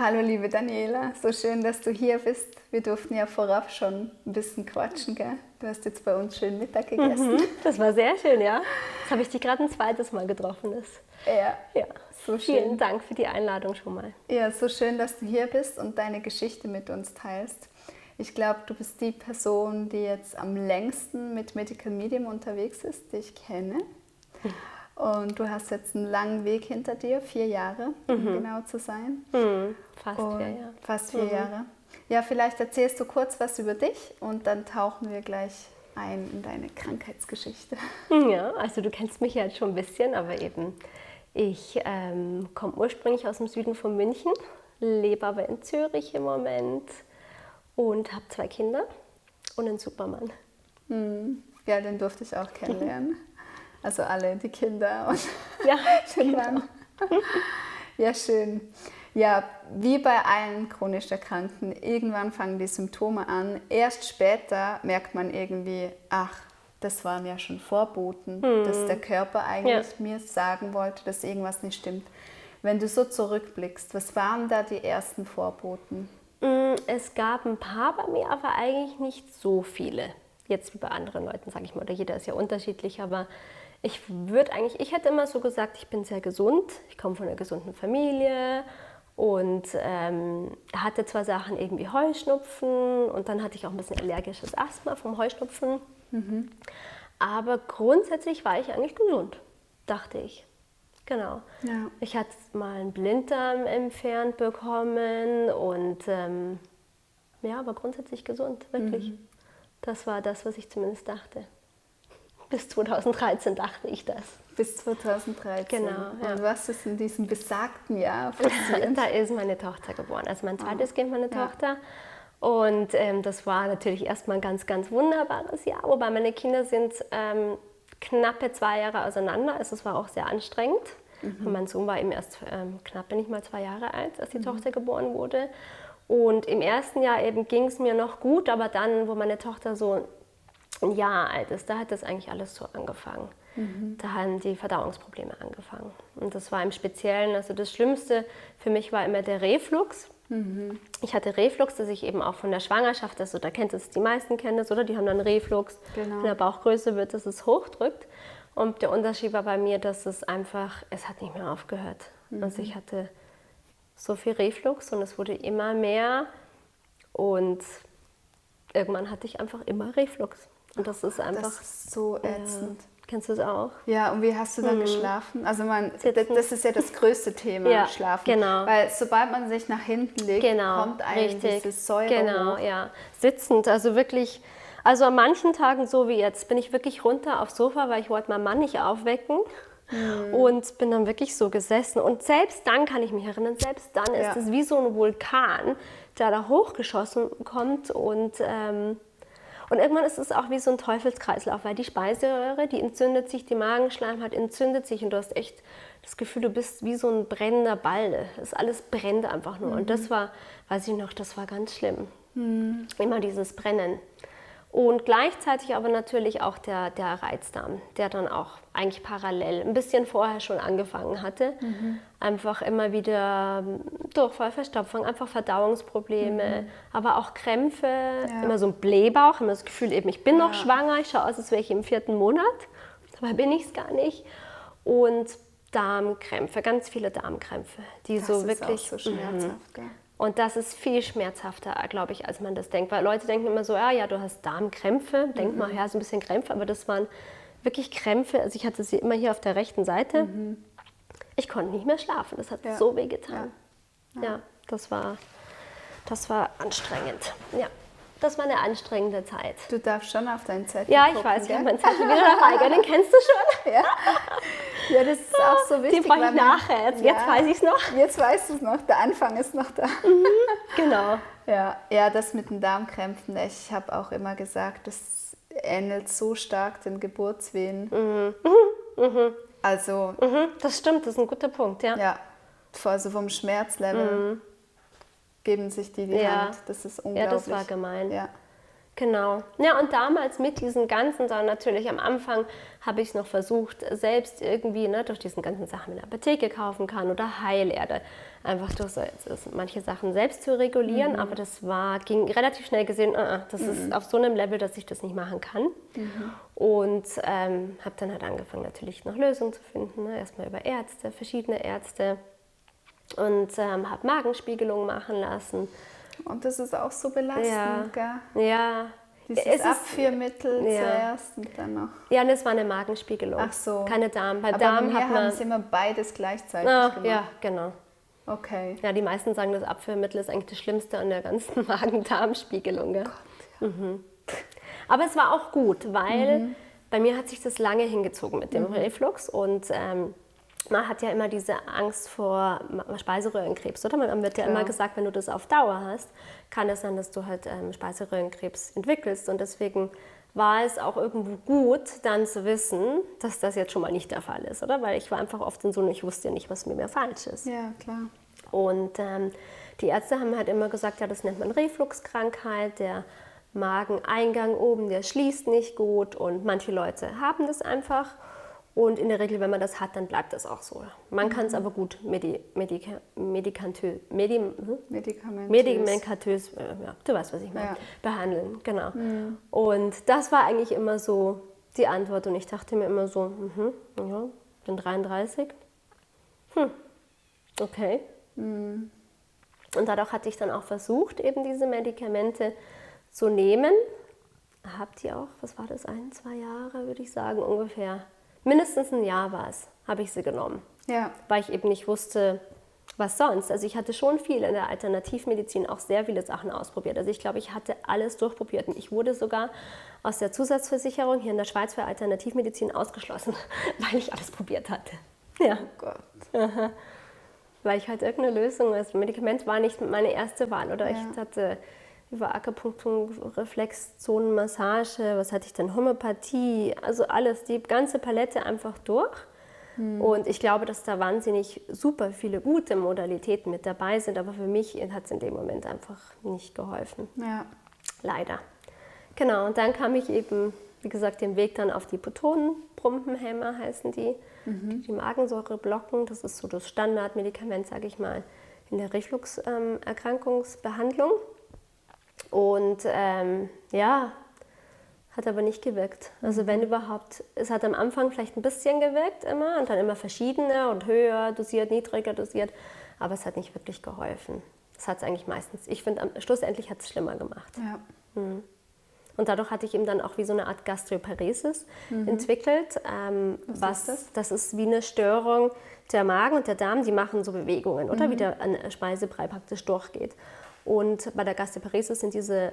Hallo liebe Daniela, so schön, dass du hier bist. Wir durften ja vorab schon ein bisschen quatschen, gell? Du hast jetzt bei uns schön Mittag gegessen. Das war sehr schön, ja. Jetzt habe ich dich gerade ein zweites Mal getroffen. Ja, so schön. Vielen Dank für die Einladung schon mal. Ja, so schön, dass du hier bist und deine Geschichte mit uns teilst. Ich glaube, du bist die Person, die jetzt am längsten mit Medical Medium unterwegs ist, die ich kenne. Und du hast jetzt einen langen Weg hinter dir, 4 Jahre, um genau zu sein. Fast 4 Jahre. Fast 4 Jahre. Ja, vielleicht erzählst du kurz was über dich und dann tauchen wir gleich ein in deine Krankheitsgeschichte. Ja, also du kennst mich ja jetzt schon ein bisschen, aber eben, ich komme ursprünglich aus dem Süden von München, lebe aber in Zürich im Moment und habe 2 Kinder und einen Supermann. Ja, den durfte ich auch kennenlernen. Also alle, die Kinder und Ja, den Mann. Ja, schön. Ja, wie bei allen chronisch Erkrankten, irgendwann fangen die Symptome an. Erst später merkt man irgendwie, ach, das waren ja schon Vorboten, dass der Körper eigentlich mir sagen wollte, dass irgendwas nicht stimmt. Wenn du so zurückblickst, was waren da die ersten Vorboten? Es gab ein paar bei mir, aber eigentlich nicht so viele. Jetzt wie bei anderen Leuten, sage ich mal, oder jeder ist ja unterschiedlich, aber ich hätte immer so gesagt, ich bin sehr gesund, ich komme von einer gesunden Familie und hatte zwar Sachen irgendwie Heuschnupfen und dann hatte ich auch ein bisschen allergisches Asthma vom Heuschnupfen, aber grundsätzlich war ich eigentlich gesund, dachte ich. Genau. Ja. Ich hatte mal einen Blinddarm entfernt bekommen und ja, aber grundsätzlich gesund, wirklich. Das war das, was ich zumindest dachte. Bis 2013 dachte ich das. Bis 2013. Genau. Ja. Und was ist in diesem besagten Jahr passiert? Da ist meine Tochter geboren, also mein zweites Kind, meine Tochter. Und das war natürlich erstmal ein ganz, ganz wunderbares Jahr, wobei meine Kinder sind knappe 2 Jahre auseinander, also es war auch sehr anstrengend. Und mein Sohn war eben erst knapp nicht mal 2 Jahre alt, als die Tochter geboren wurde. Und im ersten Jahr eben ging es mir noch gut, aber dann, wo meine Tochter so ein Jahr alt ist, da hat das eigentlich alles so angefangen. Da haben die Verdauungsprobleme angefangen. Und das war im Speziellen, also das Schlimmste für mich war immer der Reflux. Ich hatte Reflux, das ich eben auch von der Schwangerschaft, also da kennt es, die meisten kennen das, oder? Die haben dann Reflux, Genau. wenn der Bauch größer wird, dass es hochdrückt. Und der Unterschied war bei mir, dass es hat nicht mehr aufgehört. Also ich hatte so viel Reflux und es wurde immer mehr und irgendwann hatte ich einfach immer Reflux. Und das ist einfach... Das ist so ätzend. Kennst du es auch? Ja, und wie hast du dann geschlafen? Also das ist ja das größte Thema, Ja, Schlafen. genau. Weil sobald man sich nach hinten legt, kommt einem diese Säure Genau, hoch. ja. Sitzend, also wirklich, also an manchen Tagen so wie jetzt, bin ich wirklich runter aufs Sofa, weil ich wollte meinen Mann nicht aufwecken. Und bin dann wirklich so gesessen. Und selbst dann kann ich mich erinnern, selbst dann ist es wie so ein Vulkan, der da hochgeschossen kommt und irgendwann ist es auch wie so ein Teufelskreislauf, weil die Speiseröhre, die entzündet sich, die Magenschleimhaut entzündet sich und du hast echt das Gefühl, du bist wie so ein brennender Ball. Das alles brennt einfach nur. Und das war, weiß ich noch, das war ganz schlimm. Immer dieses Brennen. Und gleichzeitig aber natürlich auch der Reizdarm, der dann auch eigentlich parallel ein bisschen vorher schon angefangen hatte. Einfach immer wieder Durchfall, Verstopfung, einfach Verdauungsprobleme, aber auch Krämpfe, immer so ein Blähbauch, immer das Gefühl eben, ich bin noch schwanger, ich schaue aus, als wäre ich im 4. Monat, dabei bin ich es gar nicht. Und Darmkrämpfe, ganz viele Darmkrämpfe, die Das so ist wirklich... auch so schmerzhaft, gell? Und das ist viel schmerzhafter, glaube ich, als man das denkt. Weil Leute denken immer so, ja, du hast Darmkrämpfe. Denkt mal, ja, so ein bisschen Krämpfe. Aber das waren wirklich Krämpfe. Also ich hatte sie immer hier auf der rechten Seite. Ich konnte nicht mehr schlafen. Das hat so weh getan. Ja, das war anstrengend. Ja, das war eine anstrengende Zeit. Du darfst schon auf deinen Zettel Ja, gucken, ich weiß, ich gell? habe meinen Zettel wieder dabei. Gell? Den kennst du schon? Ja, das ist auch so wichtig. Den brauche ich weil nachher. Jetzt weiß ich es noch. Jetzt weißt du es noch. Der Anfang ist noch da. Genau. Ja, das mit den Darmkrämpfen. Ich habe auch immer gesagt, das ähnelt so stark den Geburtswehen. Also, Das stimmt, das ist ein guter Punkt, ja. ja, also vom Schmerzlevel geben sich die Hand. Das ist unglaublich. Ja, das war gemein. Ja. Genau. Ja, und damals mit diesen ganzen Sachen, natürlich am Anfang habe ich es noch versucht, selbst irgendwie, ne, durch diesen ganzen Sachen in der Apotheke kaufen kann oder Heilerde, einfach durch so, manche Sachen selbst zu regulieren, aber ging relativ schnell gesehen, das ist auf so einem Level, dass ich das nicht machen kann. Und habe dann halt angefangen, natürlich noch Lösungen zu finden, ne? Erstmal über Ärzte, verschiedene Ärzte und habe Magenspiegelungen machen lassen. Und das ist auch so belastend, gell? Ja. Dieses Abführmittel zuerst und dann noch. Ja, das war eine Magenspiegelung. Ach so. Keine Darm. Bei Aber Darm bei mir hat man. haben sie immer beides gleichzeitig gemacht. Ja, genau. Okay. Ja, die meisten sagen, das Abführmittel ist eigentlich das Schlimmste an der ganzen Magen-Darm-Spiegelung. Gell? Aber es war auch gut, weil bei mir hat sich das lange hingezogen mit dem Reflux und man hat ja immer diese Angst vor Speiseröhrenkrebs, oder? Man wird ja immer gesagt, wenn du das auf Dauer hast, kann es sein, dass du halt Speiseröhrenkrebs entwickelst. Und deswegen war es auch irgendwo gut, dann zu wissen, dass das jetzt schon mal nicht der Fall ist, oder? Weil ich war einfach oft in so einem, ich wusste ja nicht, was mit mir falsch ist. Ja, klar. Und die Ärzte haben halt immer gesagt, ja, das nennt man Refluxkrankheit, der Mageneingang oben, der schließt nicht gut und manche Leute haben das einfach. Und in der Regel, wenn man das hat, dann bleibt das auch so. Man kann es aber gut medikamentös, ja, du weißt, was ich meine, behandeln. Genau. Und das war eigentlich immer so die Antwort. Und ich dachte mir immer so, ja, bin 33. Okay. Und dadurch hatte ich dann auch versucht, eben diese Medikamente zu nehmen. Habt ihr auch, was war das, 1, 2 Jahre, würde ich sagen, ungefähr. Mindestens ein Jahr war es, habe ich sie genommen, weil ich eben nicht wusste, was sonst. Also ich hatte schon viel in der Alternativmedizin, auch sehr viele Sachen ausprobiert. Also ich glaube, ich hatte alles durchprobiert. Und ich wurde sogar aus der Zusatzversicherung hier in der Schweiz für Alternativmedizin ausgeschlossen, weil ich alles probiert hatte. Ja. Oh Gott. Aha. Weil ich halt irgendeine Lösung, das Medikament war nicht meine erste Wahl. Oder ich hatte über Akupunktur, Reflexzonenmassage, was hatte ich denn, Homöopathie, also alles, die ganze Palette einfach durch. Und ich glaube, dass da wahnsinnig super viele gute Modalitäten mit dabei sind, aber für mich hat es in dem Moment einfach nicht geholfen. Ja. Leider. Genau, und dann kam ich eben, wie gesagt, den Weg dann auf die Protonenpumpenhämmer heißen die, die Magensäure blocken. Das ist so das Standardmedikament, sage ich mal, in der Refluxerkrankungsbehandlung. Und ja, hat aber nicht gewirkt. Also wenn überhaupt, es hat am Anfang vielleicht ein bisschen gewirkt immer und dann immer verschiedene und höher dosiert, niedriger dosiert, aber es hat nicht wirklich geholfen. Das hat es eigentlich meistens, ich finde, schlussendlich hat es schlimmer gemacht. Ja. Und dadurch hatte ich eben dann auch wie so eine Art Gastroparesis entwickelt. Was ist das? Das ist wie eine Störung der Magen und der Darm, die machen so Bewegungen, oder wie der Speisebrei praktisch durchgeht. Und bei der Gastroparesis sind diese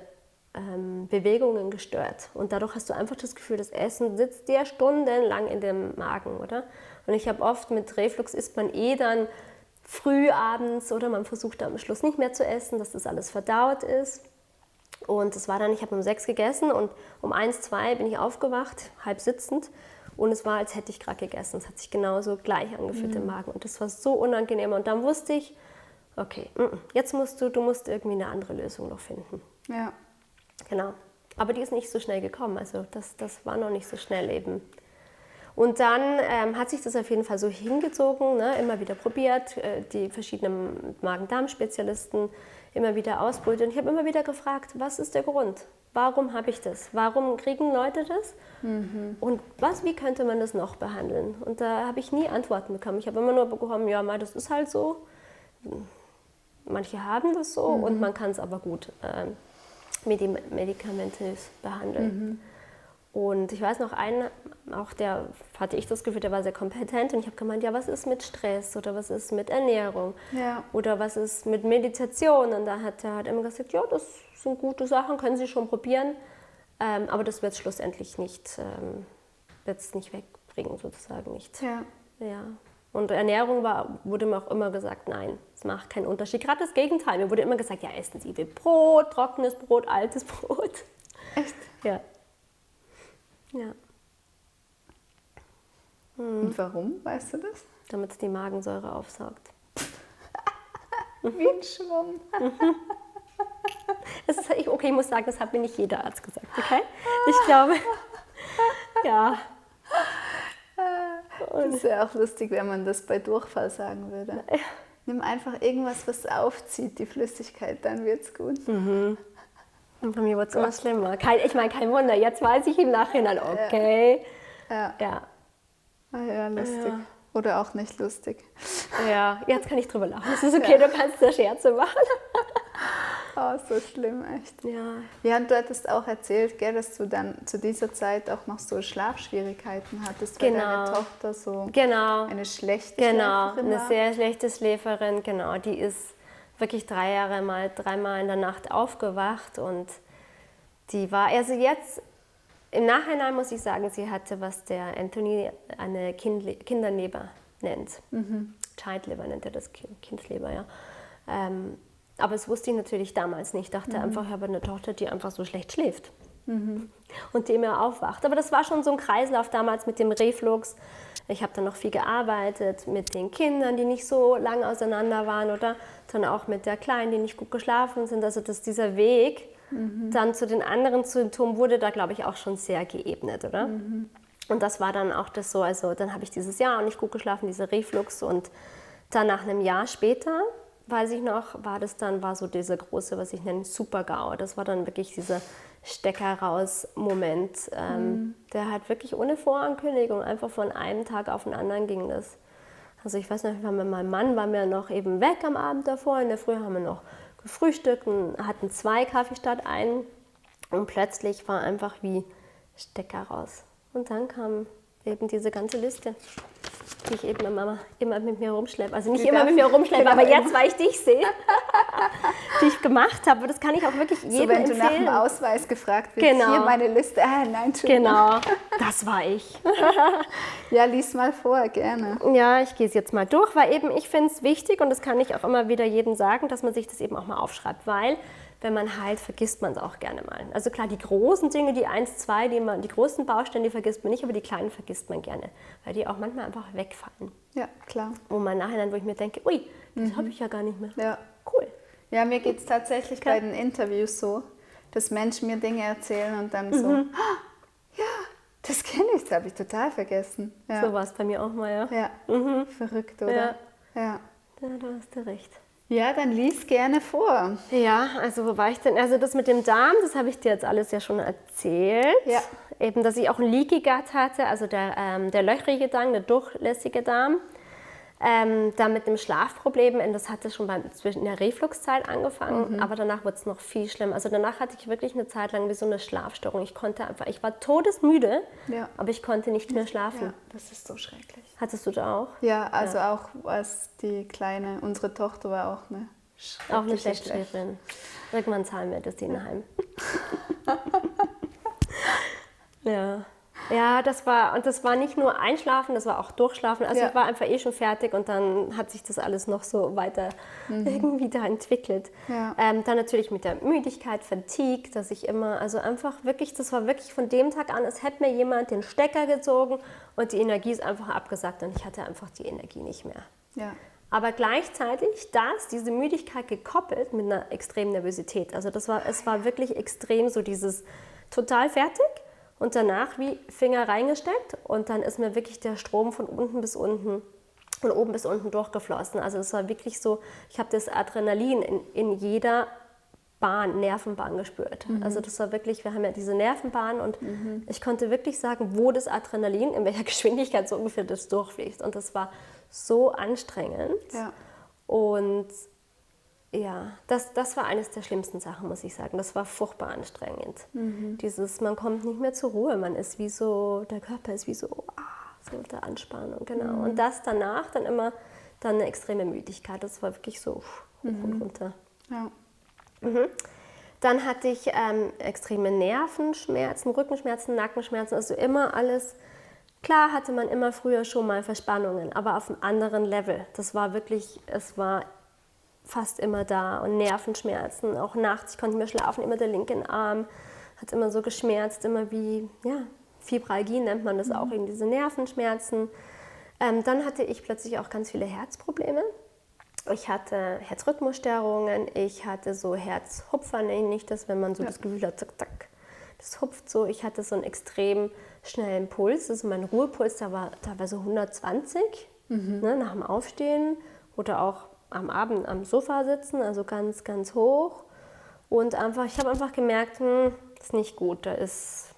Bewegungen gestört. Und dadurch hast du einfach das Gefühl, das Essen sitzt dir stundenlang in dem Magen, oder? Und ich habe oft mit Reflux isst man dann früh abends oder man versucht am Schluss nicht mehr zu essen, dass das alles verdaut ist. Und das war dann, ich habe um 6 gegessen und um 1, 2 bin ich aufgewacht, halb sitzend. Und es war, als hätte ich gerade gegessen. Es hat sich genauso gleich angefühlt im Magen. Und das war so unangenehm. Und dann wusste ich, okay, jetzt musst du musst irgendwie eine andere Lösung noch finden. Ja. Genau. Aber die ist nicht so schnell gekommen. Also das war noch nicht so schnell eben. Und dann hat sich das auf jeden Fall so hingezogen, ne? Immer wieder probiert, die verschiedenen Magen-Darm-Spezialisten immer wieder ausprobiert. Und ich habe immer wieder gefragt, was ist der Grund? Warum habe ich das? Warum kriegen Leute das? Und wie könnte man das noch behandeln? Und da habe ich nie Antworten bekommen. Ich habe immer nur bekommen, ja, mal, das ist halt so. Manche haben das so und man kann es aber gut medikamentös behandeln. Und ich weiß noch einen, auch der hatte ich das Gefühl, der war sehr kompetent und ich habe gemeint, ja, was ist mit Stress oder was ist mit Ernährung oder was ist mit Meditation? Und da hat er halt immer gesagt, ja, das sind gute Sachen, können Sie schon probieren, aber das wird es schlussendlich nicht wegbringen, sozusagen nicht. Ja. Und Ernährung wurde mir auch immer gesagt, nein, es macht keinen Unterschied. Gerade das Gegenteil, mir wurde immer gesagt, ja, essen Sie viel Brot, trockenes Brot, altes Brot. Echt? Ja. Ja. Und warum, weißt du das? Damit es die Magensäure aufsaugt. Wie ein Schwamm. Okay, ich muss sagen, das hat mir nicht jeder Arzt gesagt, okay? Ich glaube, ja. Das wäre auch lustig, wenn man das bei Durchfall sagen würde. Nimm einfach irgendwas, was aufzieht, die Flüssigkeit, dann wird's gut. Und bei mir wird es immer schlimmer. Ich meine, kein Wunder, jetzt weiß ich im Nachhinein, okay. Ja. Ah ja, lustig. Oder auch nicht lustig. Ja, jetzt kann ich drüber lachen. Es ist okay, du kannst da Scherze machen. Oh, so schlimm, echt. Ja. Ja, und du hattest auch erzählt, gell, dass du dann zu dieser Zeit auch noch so Schlafschwierigkeiten hattest, weil deine Tochter so eine schlechte Schläferin war. Eine sehr schlechte Schläferin, genau. Die ist wirklich dreimal in der Nacht aufgewacht und die war, also jetzt im Nachhinein muss ich sagen, sie hatte, was der Anthony eine Kinderleber nennt. Childleber nennt er das, Kindsleber, ja. Aber das wusste ich natürlich damals nicht. Ich dachte einfach, ich habe eine Tochter, die einfach so schlecht schläft und die immer aufwacht. Aber das war schon so ein Kreislauf damals mit dem Reflux. Ich habe dann noch viel gearbeitet mit den Kindern, die nicht so lange auseinander waren oder dann auch mit der Kleinen, die nicht gut geschlafen sind. Also dass dieser Weg dann zu den anderen Symptomen wurde da, glaube ich, auch schon sehr geebnet, oder? Und das war dann auch das so, also dann habe ich dieses Jahr auch nicht gut geschlafen, dieser Reflux und dann nach einem Jahr später, weiß ich noch, war so dieser große, was ich nenne, Super-GAU. Das war dann wirklich dieser Stecker-raus-Moment, der halt wirklich ohne Vorankündigung, einfach von einem Tag auf den anderen ging das. Also ich weiß noch, mit meinem Mann waren wir noch eben weg am Abend davor, in der Früh haben wir noch gefrühstückt und hatten 2 Kaffee statt einen und plötzlich war einfach wie Stecker raus. Und dann kam eben diese ganze Liste, die ich eben immer mit mir rumschleppe. Also nicht immer mit mir rumschleppe, aber jetzt, weil ich dich sehe, die ich gemacht habe. Das kann ich auch wirklich jedem empfehlen. So, wenn du nach dem Ausweis gefragt wirst, hier meine Liste. Nein, Entschuldigung. Genau, das war ich. Ja, lies mal vor, gerne. Ja, ich gehe es jetzt mal durch, weil eben ich finde es wichtig und das kann ich auch immer wieder jedem sagen, dass man sich das eben auch mal aufschreibt, weil wenn man heilt, vergisst man es auch gerne mal. Also klar, die großen Dinge, die 1, 2, die großen Bausteine, die vergisst man nicht, aber die kleinen vergisst man gerne, weil die auch manchmal einfach wegfallen. Ja, klar. Wo man nachher, wo ich mir denke, ui, das habe ich ja gar nicht mehr. Ja. Cool. Ja, mir geht es tatsächlich bei den Interviews so, dass Menschen mir Dinge erzählen und dann so, ja, das kenne ich, das habe ich total vergessen. Ja. So war es bei mir auch mal, ja. Ja, verrückt, oder? Ja. Ja, Da hast du recht. Ja, dann lies gerne vor. Ja, also wo war ich denn? Also das mit dem Darm, das habe ich dir jetzt alles ja schon erzählt. Ja. Eben, dass ich auch einen Leaky Gut hatte, also der löchrige Darm, der durchlässige Darm. Dann mit dem Schlafproblem, das hatte schon in der Refluxzeit angefangen, aber danach wurde es noch viel schlimmer. Also danach hatte ich wirklich eine Zeit lang wie so eine Schlafstörung. Ich war todesmüde, aber ich konnte nicht mehr schlafen. Ja, das ist so schrecklich. Hattest du da auch? Ja, also auch als die Kleine, unsere Tochter war auch eine Schlechtschläferin. Irgendwann zahlen wir das Heim. Ja. Ja, das war nicht nur Einschlafen, das war auch Durchschlafen. Also ich war einfach schon fertig und dann hat sich das alles noch so weiter irgendwie da entwickelt. Ja. Dann natürlich mit der Müdigkeit, Fatigue, dass ich immer, also einfach wirklich, das war wirklich von dem Tag an, als hätte mir jemand den Stecker gezogen und die Energie ist einfach abgesackt und ich hatte einfach die Energie nicht mehr. Ja. Aber gleichzeitig diese Müdigkeit gekoppelt mit einer extremen Nervosität. Also es war wirklich extrem so dieses total fertig. Und danach wie Finger reingesteckt und dann ist mir wirklich der Strom von oben bis unten durchgeflossen. Also es war wirklich so, ich habe das Adrenalin in jeder Nervenbahn gespürt. Also das war wirklich, wir haben ja diese Nervenbahn und ich konnte wirklich sagen, wo das Adrenalin, in welcher Geschwindigkeit so ungefähr das durchfließt. Und das war so anstrengend. Ja. Und ja, das war eines der schlimmsten Sachen, muss ich sagen. Das war furchtbar anstrengend. Man kommt nicht mehr zur Ruhe, der Körper ist wie so unter Anspannung, genau. Und das danach dann immer eine extreme Müdigkeit. Das war wirklich so hoch und runter. Ja. Dann hatte ich extreme Nervenschmerzen, Rückenschmerzen, Nackenschmerzen, also immer alles. Klar hatte man immer früher schon mal Verspannungen, aber auf einem anderen Level. Es war fast immer da und Nervenschmerzen, auch nachts, ich konnte nicht mehr schlafen, immer der linke Arm hat immer so geschmerzt, immer wie, Fibralgie nennt man das auch, eben diese Nervenschmerzen. Dann hatte ich plötzlich auch ganz viele Herzprobleme, Ich hatte Herzrhythmusstörungen, ich hatte so Herzhupfer, nenne ich das, wenn man so das Gefühl hat, zack, zack, das hupft so. Ich hatte so einen extrem schnellen Puls, also mein Ruhepuls, da war teilweise 120 ne, nach dem Aufstehen oder auch am Abend am Sofa sitzen, also ganz, ganz hoch. Und ich habe einfach gemerkt, das ist nicht gut, da ist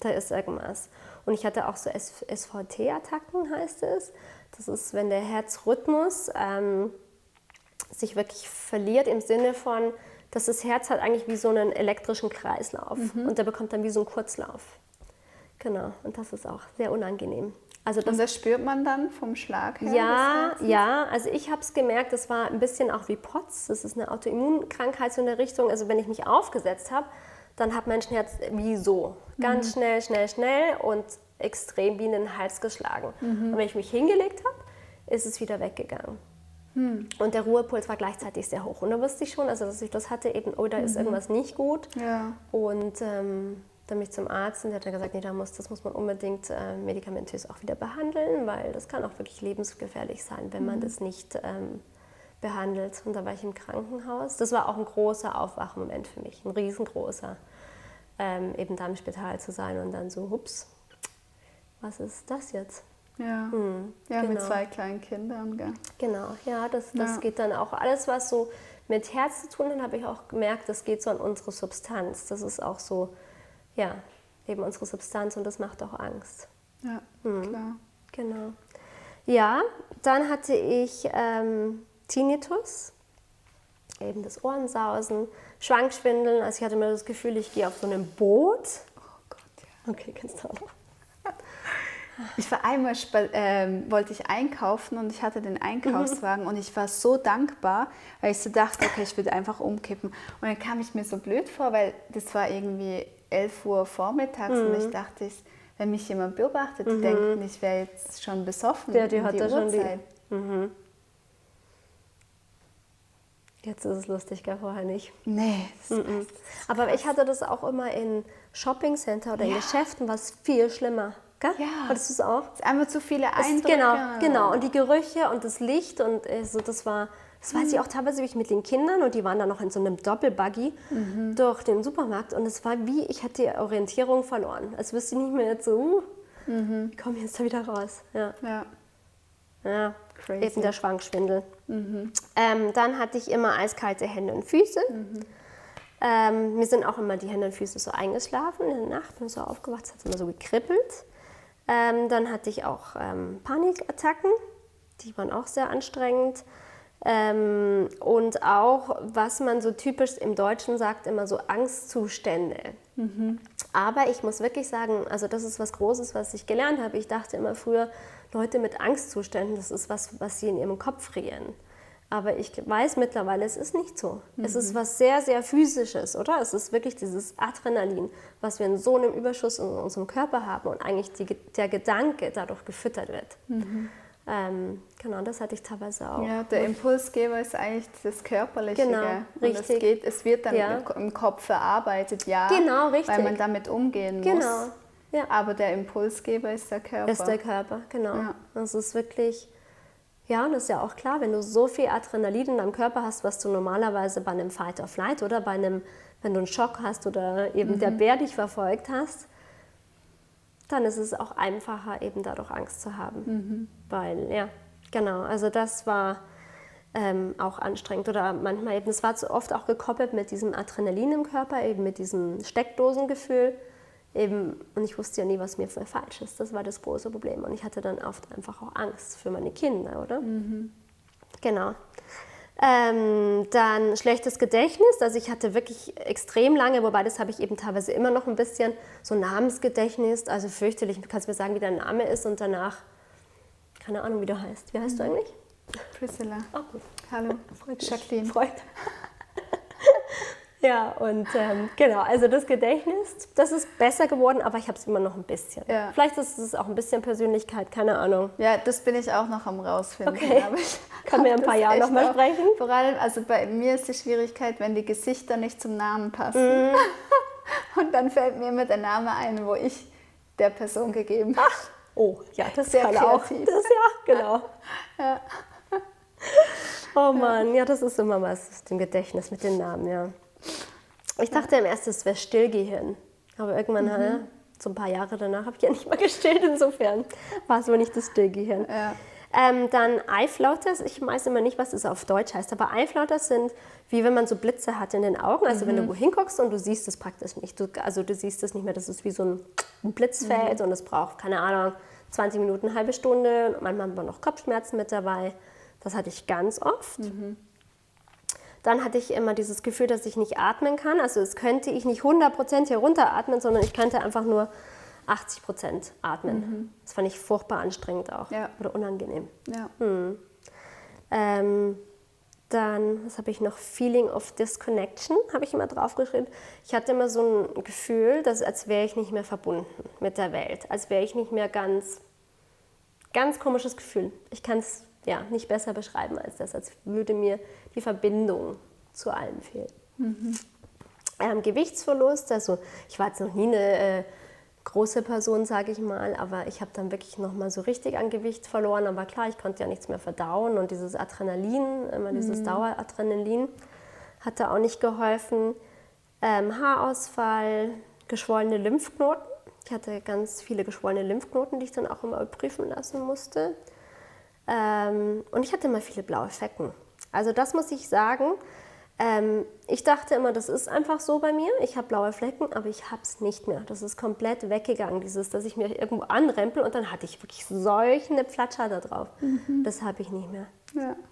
irgendwas. Und ich hatte auch so SVT-Attacken, heißt es. Das ist, wenn der Herzrhythmus sich wirklich verliert im Sinne von, dass das Herz hat eigentlich wie so einen elektrischen Kreislauf und der bekommt dann wie so einen Kurzlauf. Genau, und das ist auch sehr unangenehm. Also und das spürt man dann vom Schlag her? Ja, also ich habe es gemerkt, das war ein bisschen auch wie POTS, das ist eine Autoimmunkrankheit so in der Richtung, also wenn ich mich aufgesetzt habe, dann hat mein Herz wie so, ganz schnell und extrem wie in den Hals geschlagen. Und wenn ich mich hingelegt habe, ist es wieder weggegangen. Und der Ruhepuls war gleichzeitig sehr hoch. Und da wusste ich schon, also dass ich das hatte, eben, da ist irgendwas nicht gut. Ja. Und dann bin ich zum Arzt und der hat dann gesagt, nee, das muss man unbedingt medikamentös auch wieder behandeln, weil das kann auch wirklich lebensgefährlich sein, wenn man das nicht behandelt. Und da war ich im Krankenhaus. Das war auch ein großer Aufwachmoment für mich, ein riesengroßer, eben da im Spital zu sein und dann so, hups, was ist das jetzt? Ja, genau. Mit 2 kleinen Kindern. Gell? Genau, ja, das geht dann auch. Alles, was so mit Herz zu tun hat, habe ich auch gemerkt, das geht so an unsere Substanz. Das ist auch so, ja, eben unsere Substanz und das macht auch Angst. Ja, klar. Genau. Ja, dann hatte ich Tinnitus, eben das Ohrensausen, Schwankschwindeln. Also ich hatte mir das Gefühl, ich gehe auf so einem Boot. Oh Gott, ja. Okay, kennst du auch noch? Ich war einmal, wollte ich einkaufen und ich hatte den Einkaufswagen und ich war so dankbar, weil ich so dachte, okay, ich würde einfach umkippen. Und dann kam ich mir so blöd vor, weil das war irgendwie 11 Uhr vormittags und ich dachte, wenn mich jemand beobachtet, die denken, ich wäre jetzt schon besoffen. Ja, die hat da schon Uhrzeit. Jetzt ist es lustig, gar vorher nicht. Nee. Aber ich hatte das auch immer in Shoppingcenter oder in Geschäften, was viel schlimmer. Gell? Ja. Hattest du es auch? Es ist einfach zu viele Eindrücke. Genau. Und die Gerüche und das Licht und so, das weiß ich auch teilweise, wie ich mit den Kindern und die waren dann noch in so einem Doppelbuggy durch den Supermarkt und es war wie, ich hatte die Orientierung verloren. Als wüsste ich nicht mehr jetzt so, wie komme ich jetzt da wieder raus? Ja. Crazy. Eben der Schwankschwindel. Dann hatte ich immer eiskalte Hände und Füße. Mir sind auch immer die Hände und Füße so eingeschlafen in der Nacht, bin so aufgewacht, es hat immer so gekribbelt. Dann hatte ich auch Panikattacken, die waren auch sehr anstrengend. Und auch, was man so typisch im Deutschen sagt, immer so Angstzustände. Aber ich muss wirklich sagen, also das ist was Großes, was ich gelernt habe. Ich dachte immer früher, Leute mit Angstzuständen, das ist was sie in ihrem Kopf frieren. Aber ich weiß mittlerweile, es ist nicht so. Es ist was sehr, sehr Physisches, oder? Es ist wirklich dieses Adrenalin, was wir in so einem Überschuss in unserem Körper haben und eigentlich der Gedanke dadurch gefüttert wird. Genau, das hatte ich teilweise auch. Ja, der Impulsgeber ist eigentlich das Körperliche. Genau, gell? richtig. Es wird dann im Kopf verarbeitet, genau, richtig. weil man damit umgehen muss. Genau. Ja. Aber der Impulsgeber ist der Körper. Ist der Körper, genau. Ja. Das ist wirklich, ja, und das ist ja auch klar, wenn du so viel Adrenalin in deinem Körper hast, was du normalerweise bei einem Fight or Flight oder wenn du einen Schock hast oder eben der Bär dich verfolgt hast, dann ist es auch einfacher, eben dadurch Angst zu haben. Weil, ja, genau, also das war auch anstrengend. Oder manchmal eben, es war zu oft auch gekoppelt mit diesem Adrenalin im Körper, eben mit diesem Steckdosengefühl. Eben, und ich wusste ja nie, was mir für falsch ist. Das war das große Problem. Und ich hatte dann oft einfach auch Angst für meine Kinder, oder? Genau. Dann schlechtes Gedächtnis. Also ich hatte wirklich extrem lange, wobei das habe ich eben teilweise immer noch ein bisschen, so Namensgedächtnis. Also fürchterlich, du kannst mir sagen, wie dein Name ist und danach, keine Ahnung, wie du heißt. Wie heißt du eigentlich? Priscilla. Oh, gut. Hallo. Freut mich. Jacqueline. Freut. Ja, und genau, also das Gedächtnis, das ist besser geworden, aber ich habe es immer noch ein bisschen. Ja. Vielleicht ist es auch ein bisschen Persönlichkeit, keine Ahnung. Ja, das bin ich auch noch am rausfinden. Okay. Aber ich Können wir in ein paar Jahren nochmal sprechen? Vor allem, also bei mir ist die Schwierigkeit, wenn die Gesichter nicht zum Namen passen. Und dann fällt mir immer der Name ein, wo ich der Person gegeben habe. Oh, ja, das Sehr kann auch. kreativ. Das, ja, genau. Ja. Oh Mann, ja, das ist immer was im Gedächtnis mit den Namen, ja. Ich dachte im ersten, es wäre Stillgehirn. Aber irgendwann, so ein paar Jahre danach, habe ich ja nicht mal gestillt. Insofern war es wohl nicht das Stillgehirn. Ja. Dann Eiflauters, ich weiß immer nicht, was es auf Deutsch heißt, aber Eiflauters sind wie wenn man so Blitze hat in den Augen. Also wenn du wohin guckst und du siehst es praktisch nicht. Du siehst es nicht mehr, das ist wie so ein Blitzfeld und es braucht, keine Ahnung, 20 Minuten, eine halbe Stunde. Manchmal haben wir noch Kopfschmerzen mit dabei. Das hatte ich ganz oft. Dann hatte ich immer dieses Gefühl, dass ich nicht atmen kann. Also es könnte ich nicht 100% herunteratmen, sondern ich könnte einfach nur 80% atmen. Das fand ich furchtbar anstrengend auch. Ja. Oder unangenehm. Ja. Dann, was habe ich noch? Feeling of Disconnection habe ich immer draufgeschrieben. Ich hatte immer so ein Gefühl, dass, als wäre ich nicht mehr verbunden mit der Welt. Als wäre ich nicht mehr ganz komisches Gefühl. Ich kann es nicht besser beschreiben als das, als würde mir die Verbindung zu allem fehlen. Gewichtsverlust, also ich war jetzt noch nie eine große Person, sage ich mal, aber ich habe dann wirklich noch mal so richtig an Gewicht verloren. Aber klar, ich konnte ja nichts mehr verdauen und dieses Adrenalin, immer dieses Daueradrenalin, hat da auch nicht geholfen. Haarausfall, geschwollene Lymphknoten. Ich hatte ganz viele geschwollene Lymphknoten, die ich dann auch immer überprüfen lassen musste. Und ich hatte immer viele blaue Flecken. Also das muss ich sagen. Ich dachte immer, das ist einfach so bei mir. Ich habe blaue Flecken, aber ich habe es nicht mehr. Das ist komplett weggegangen, dass ich mir irgendwo anrempel und dann hatte ich wirklich solche Platscher da drauf. Das habe ich nicht mehr.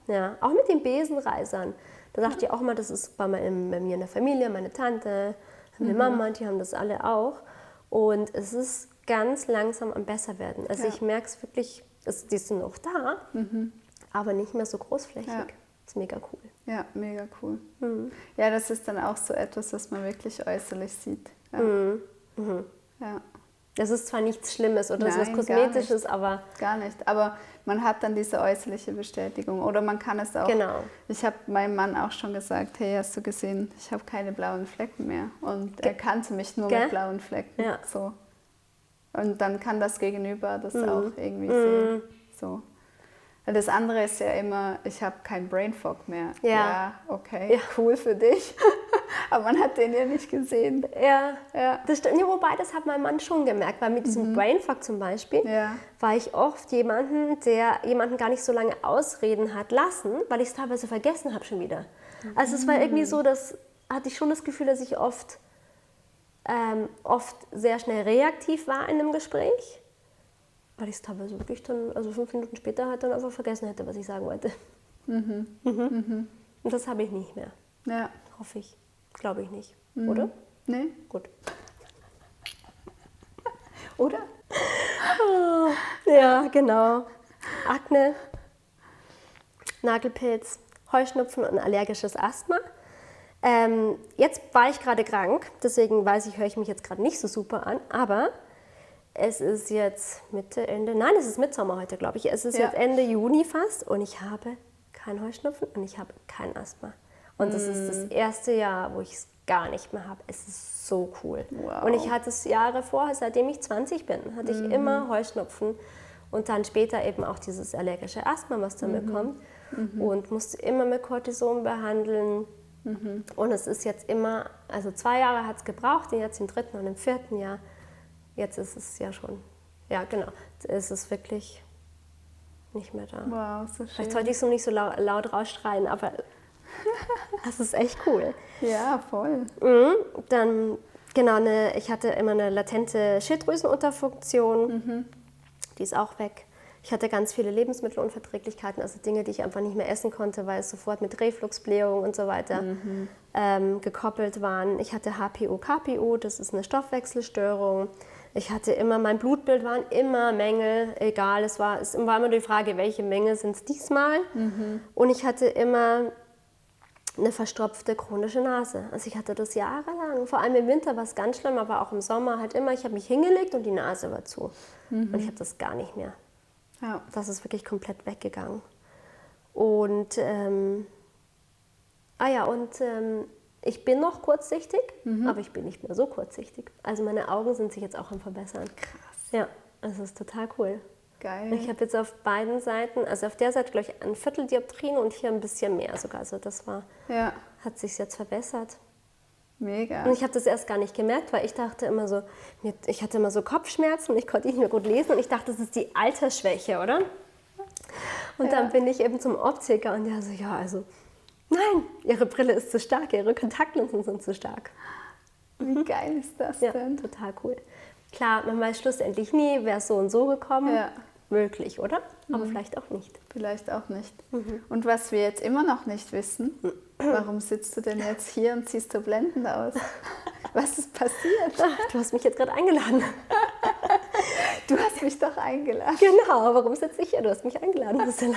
Ja, auch mit den Besenreisern. Da dachte ich auch immer, das ist bei mir in der Familie, meine Tante, meine Mama, die haben das alle auch. Und es ist ganz langsam am Besserwerden. Also ich merke es wirklich, die sind noch da, aber nicht mehr so großflächig. Ja. Das ist mega cool. Ja, mega cool. Ja, das ist dann auch so etwas, was man wirklich äußerlich sieht. Ja. Ja. Das ist zwar nichts Schlimmes oder Nein, was Kosmetisches, aber... Gar nicht, aber man hat dann diese äußerliche Bestätigung. Oder man kann es auch... Genau. Ich habe meinem Mann auch schon gesagt, hey, hast du gesehen, ich habe keine blauen Flecken mehr. Und er kannte mich nur mit blauen Flecken. Ja. So. Und dann kann das Gegenüber das auch irgendwie sehen. So. Das andere ist ja immer, ich habe keinen Brain Fog mehr. Ja, okay, cool für dich. Aber man hat den ja nicht gesehen. Ja. Das stimmt. Nee, wobei, das hat mein Mann schon gemerkt, weil mit diesem Brain Fog zum Beispiel war ich oft der jemanden gar nicht so lange ausreden hat lassen, weil ich es teilweise vergessen habe schon wieder. Also es war irgendwie so, hatte ich schon das Gefühl, dass ich oft sehr schnell reaktiv war in einem Gespräch. Weil ich es teilweise wirklich dann, also 5 Minuten später halt dann einfach vergessen hätte, was ich sagen wollte. Und das habe ich nicht mehr. Ja. Hoffe ich. Glaube ich nicht. Oder? Nee. Gut. Oder? Ja, genau. Akne, Nagelpilz, Heuschnupfen und allergisches Asthma. Jetzt war ich gerade krank, deswegen höre ich mich jetzt gerade nicht so super an, aber es ist jetzt es ist Mitsommer heute, glaube ich. Es ist jetzt Ende Juni fast und ich habe keinen Heuschnupfen und ich habe kein Asthma. Und das ist das erste Jahr, wo ich es gar nicht mehr habe. Es ist so cool. Wow. Und ich hatte es Jahre vorher, seitdem ich 20 bin, hatte ich immer Heuschnupfen und dann später eben auch dieses allergische Asthma, was damit kommt. Und musste immer mit Cortison behandeln. Und es ist jetzt immer, also 2 Jahre hat es gebraucht, jetzt im 3. und im 4. Jahr. Jetzt ist es ja schon, ja genau, es ist wirklich nicht mehr da. Wow, so schön. Vielleicht sollte ich es noch nicht so laut rausschreien, aber das ist echt cool. Ja, voll. Dann, genau, ich hatte immer eine latente Schilddrüsenunterfunktion, die ist auch weg. Ich hatte ganz viele Lebensmittelunverträglichkeiten, also Dinge, die ich einfach nicht mehr essen konnte, weil es sofort mit Refluxblähung und so weiter gekoppelt waren. Ich hatte HPO, KPO, das ist eine Stoffwechselstörung. Ich hatte immer, mein Blutbild waren immer Mängel, egal, es war immer die Frage, welche Menge sind es diesmal. Und ich hatte immer eine verstopfte chronische Nase. Also ich hatte das jahrelang. Vor allem im Winter war es ganz schlimm, aber auch im Sommer halt immer. Ich habe mich hingelegt und die Nase war zu. Und ich habe das gar nicht mehr. Ja. Das ist wirklich komplett weggegangen. Und ich bin noch kurzsichtig, aber ich bin nicht mehr so kurzsichtig. Also meine Augen sind sich jetzt auch am Verbessern. Krass. Ja, das ist total cool. Geil. Ich habe jetzt auf beiden Seiten, also auf der Seite, glaube ich, ein Viertel Dioptrien und hier ein bisschen mehr sogar. Also das Ja, hat sich jetzt verbessert. mega. Und ich habe das erst gar nicht gemerkt, weil ich dachte immer so, ich hatte immer so Kopfschmerzen, ich konnte nicht mehr gut lesen und ich dachte, das ist die Altersschwäche, oder? Und dann bin ich eben zum Optiker und der so, ja, also, nein, Ihre Brille ist zu stark, Ihre Kontaktlinsen sind zu stark. Wie geil ist das Ja, denn? total cool. Klar, man weiß schlussendlich nie, wäre es so und so gekommen. Ja. Möglich, oder? Aber vielleicht auch nicht. Vielleicht auch nicht. Und was wir jetzt immer noch nicht wissen, warum sitzt du denn jetzt hier und siehst so blendend aus? Was ist passiert? Ach, du hast mich jetzt gerade eingeladen. Du hast mich doch eingeladen. Genau, warum sitze ich hier? Du hast mich eingeladen, Priscilla.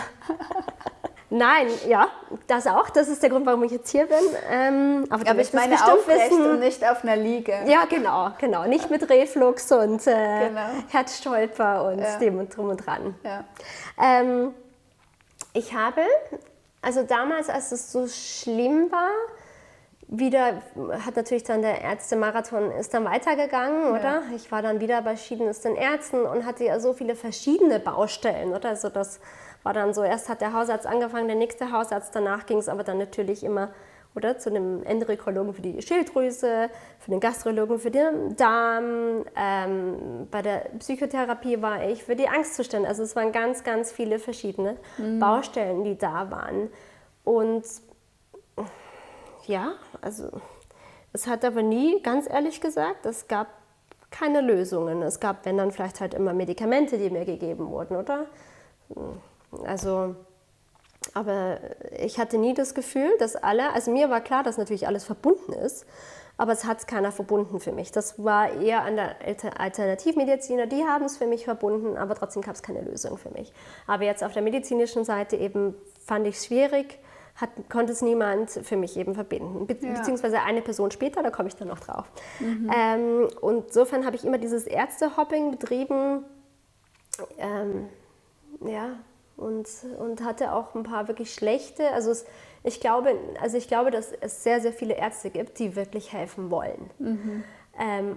Nein, ja, das auch. Das ist der Grund, warum ich jetzt hier bin. Aber ich meine aufrecht und nicht auf einer Liege. Ja, genau. Nicht mit Reflux und Herzstolper und dem und drum und dran. Ja. Ich habe, also damals, als es so schlimm war, hat natürlich dann der Ärztemarathon ist dann weitergegangen, oder? Ich war dann wieder bei verschiedensten Ärzten und hatte ja so viele verschiedene Baustellen, oder? Also das war dann so, erst hat der Hausarzt angefangen, der nächste Hausarzt, danach ging es aber dann natürlich immer, oder? Zu einem Endokrinologen für die Schilddrüse, für den Gastrologen für den Darm, bei der Psychotherapie war ich, für die Angstzustände. Also es waren ganz, ganz viele verschiedene Baustellen, die da waren. Und ja, also es hat aber nie, ganz ehrlich gesagt, es gab keine Lösungen. Es gab, wenn dann vielleicht halt immer Medikamente, die mir gegeben wurden, oder? Also, aber ich hatte nie das Gefühl, dass also mir war klar, dass natürlich alles verbunden ist, aber es hat keiner verbunden für mich. Das war eher an der Alternativmediziner, die haben es für mich verbunden, aber trotzdem gab es keine Lösung für mich. Aber jetzt auf der medizinischen Seite eben fand ich es schwierig, konnte es niemand für mich eben verbinden. Beziehungsweise eine Person später, da komme ich dann noch drauf. Und insofern habe ich immer dieses Ärztehopping betrieben, und hatte auch ein paar wirklich schlechte, ich glaube, dass es sehr, sehr viele Ärzte gibt, die wirklich helfen wollen.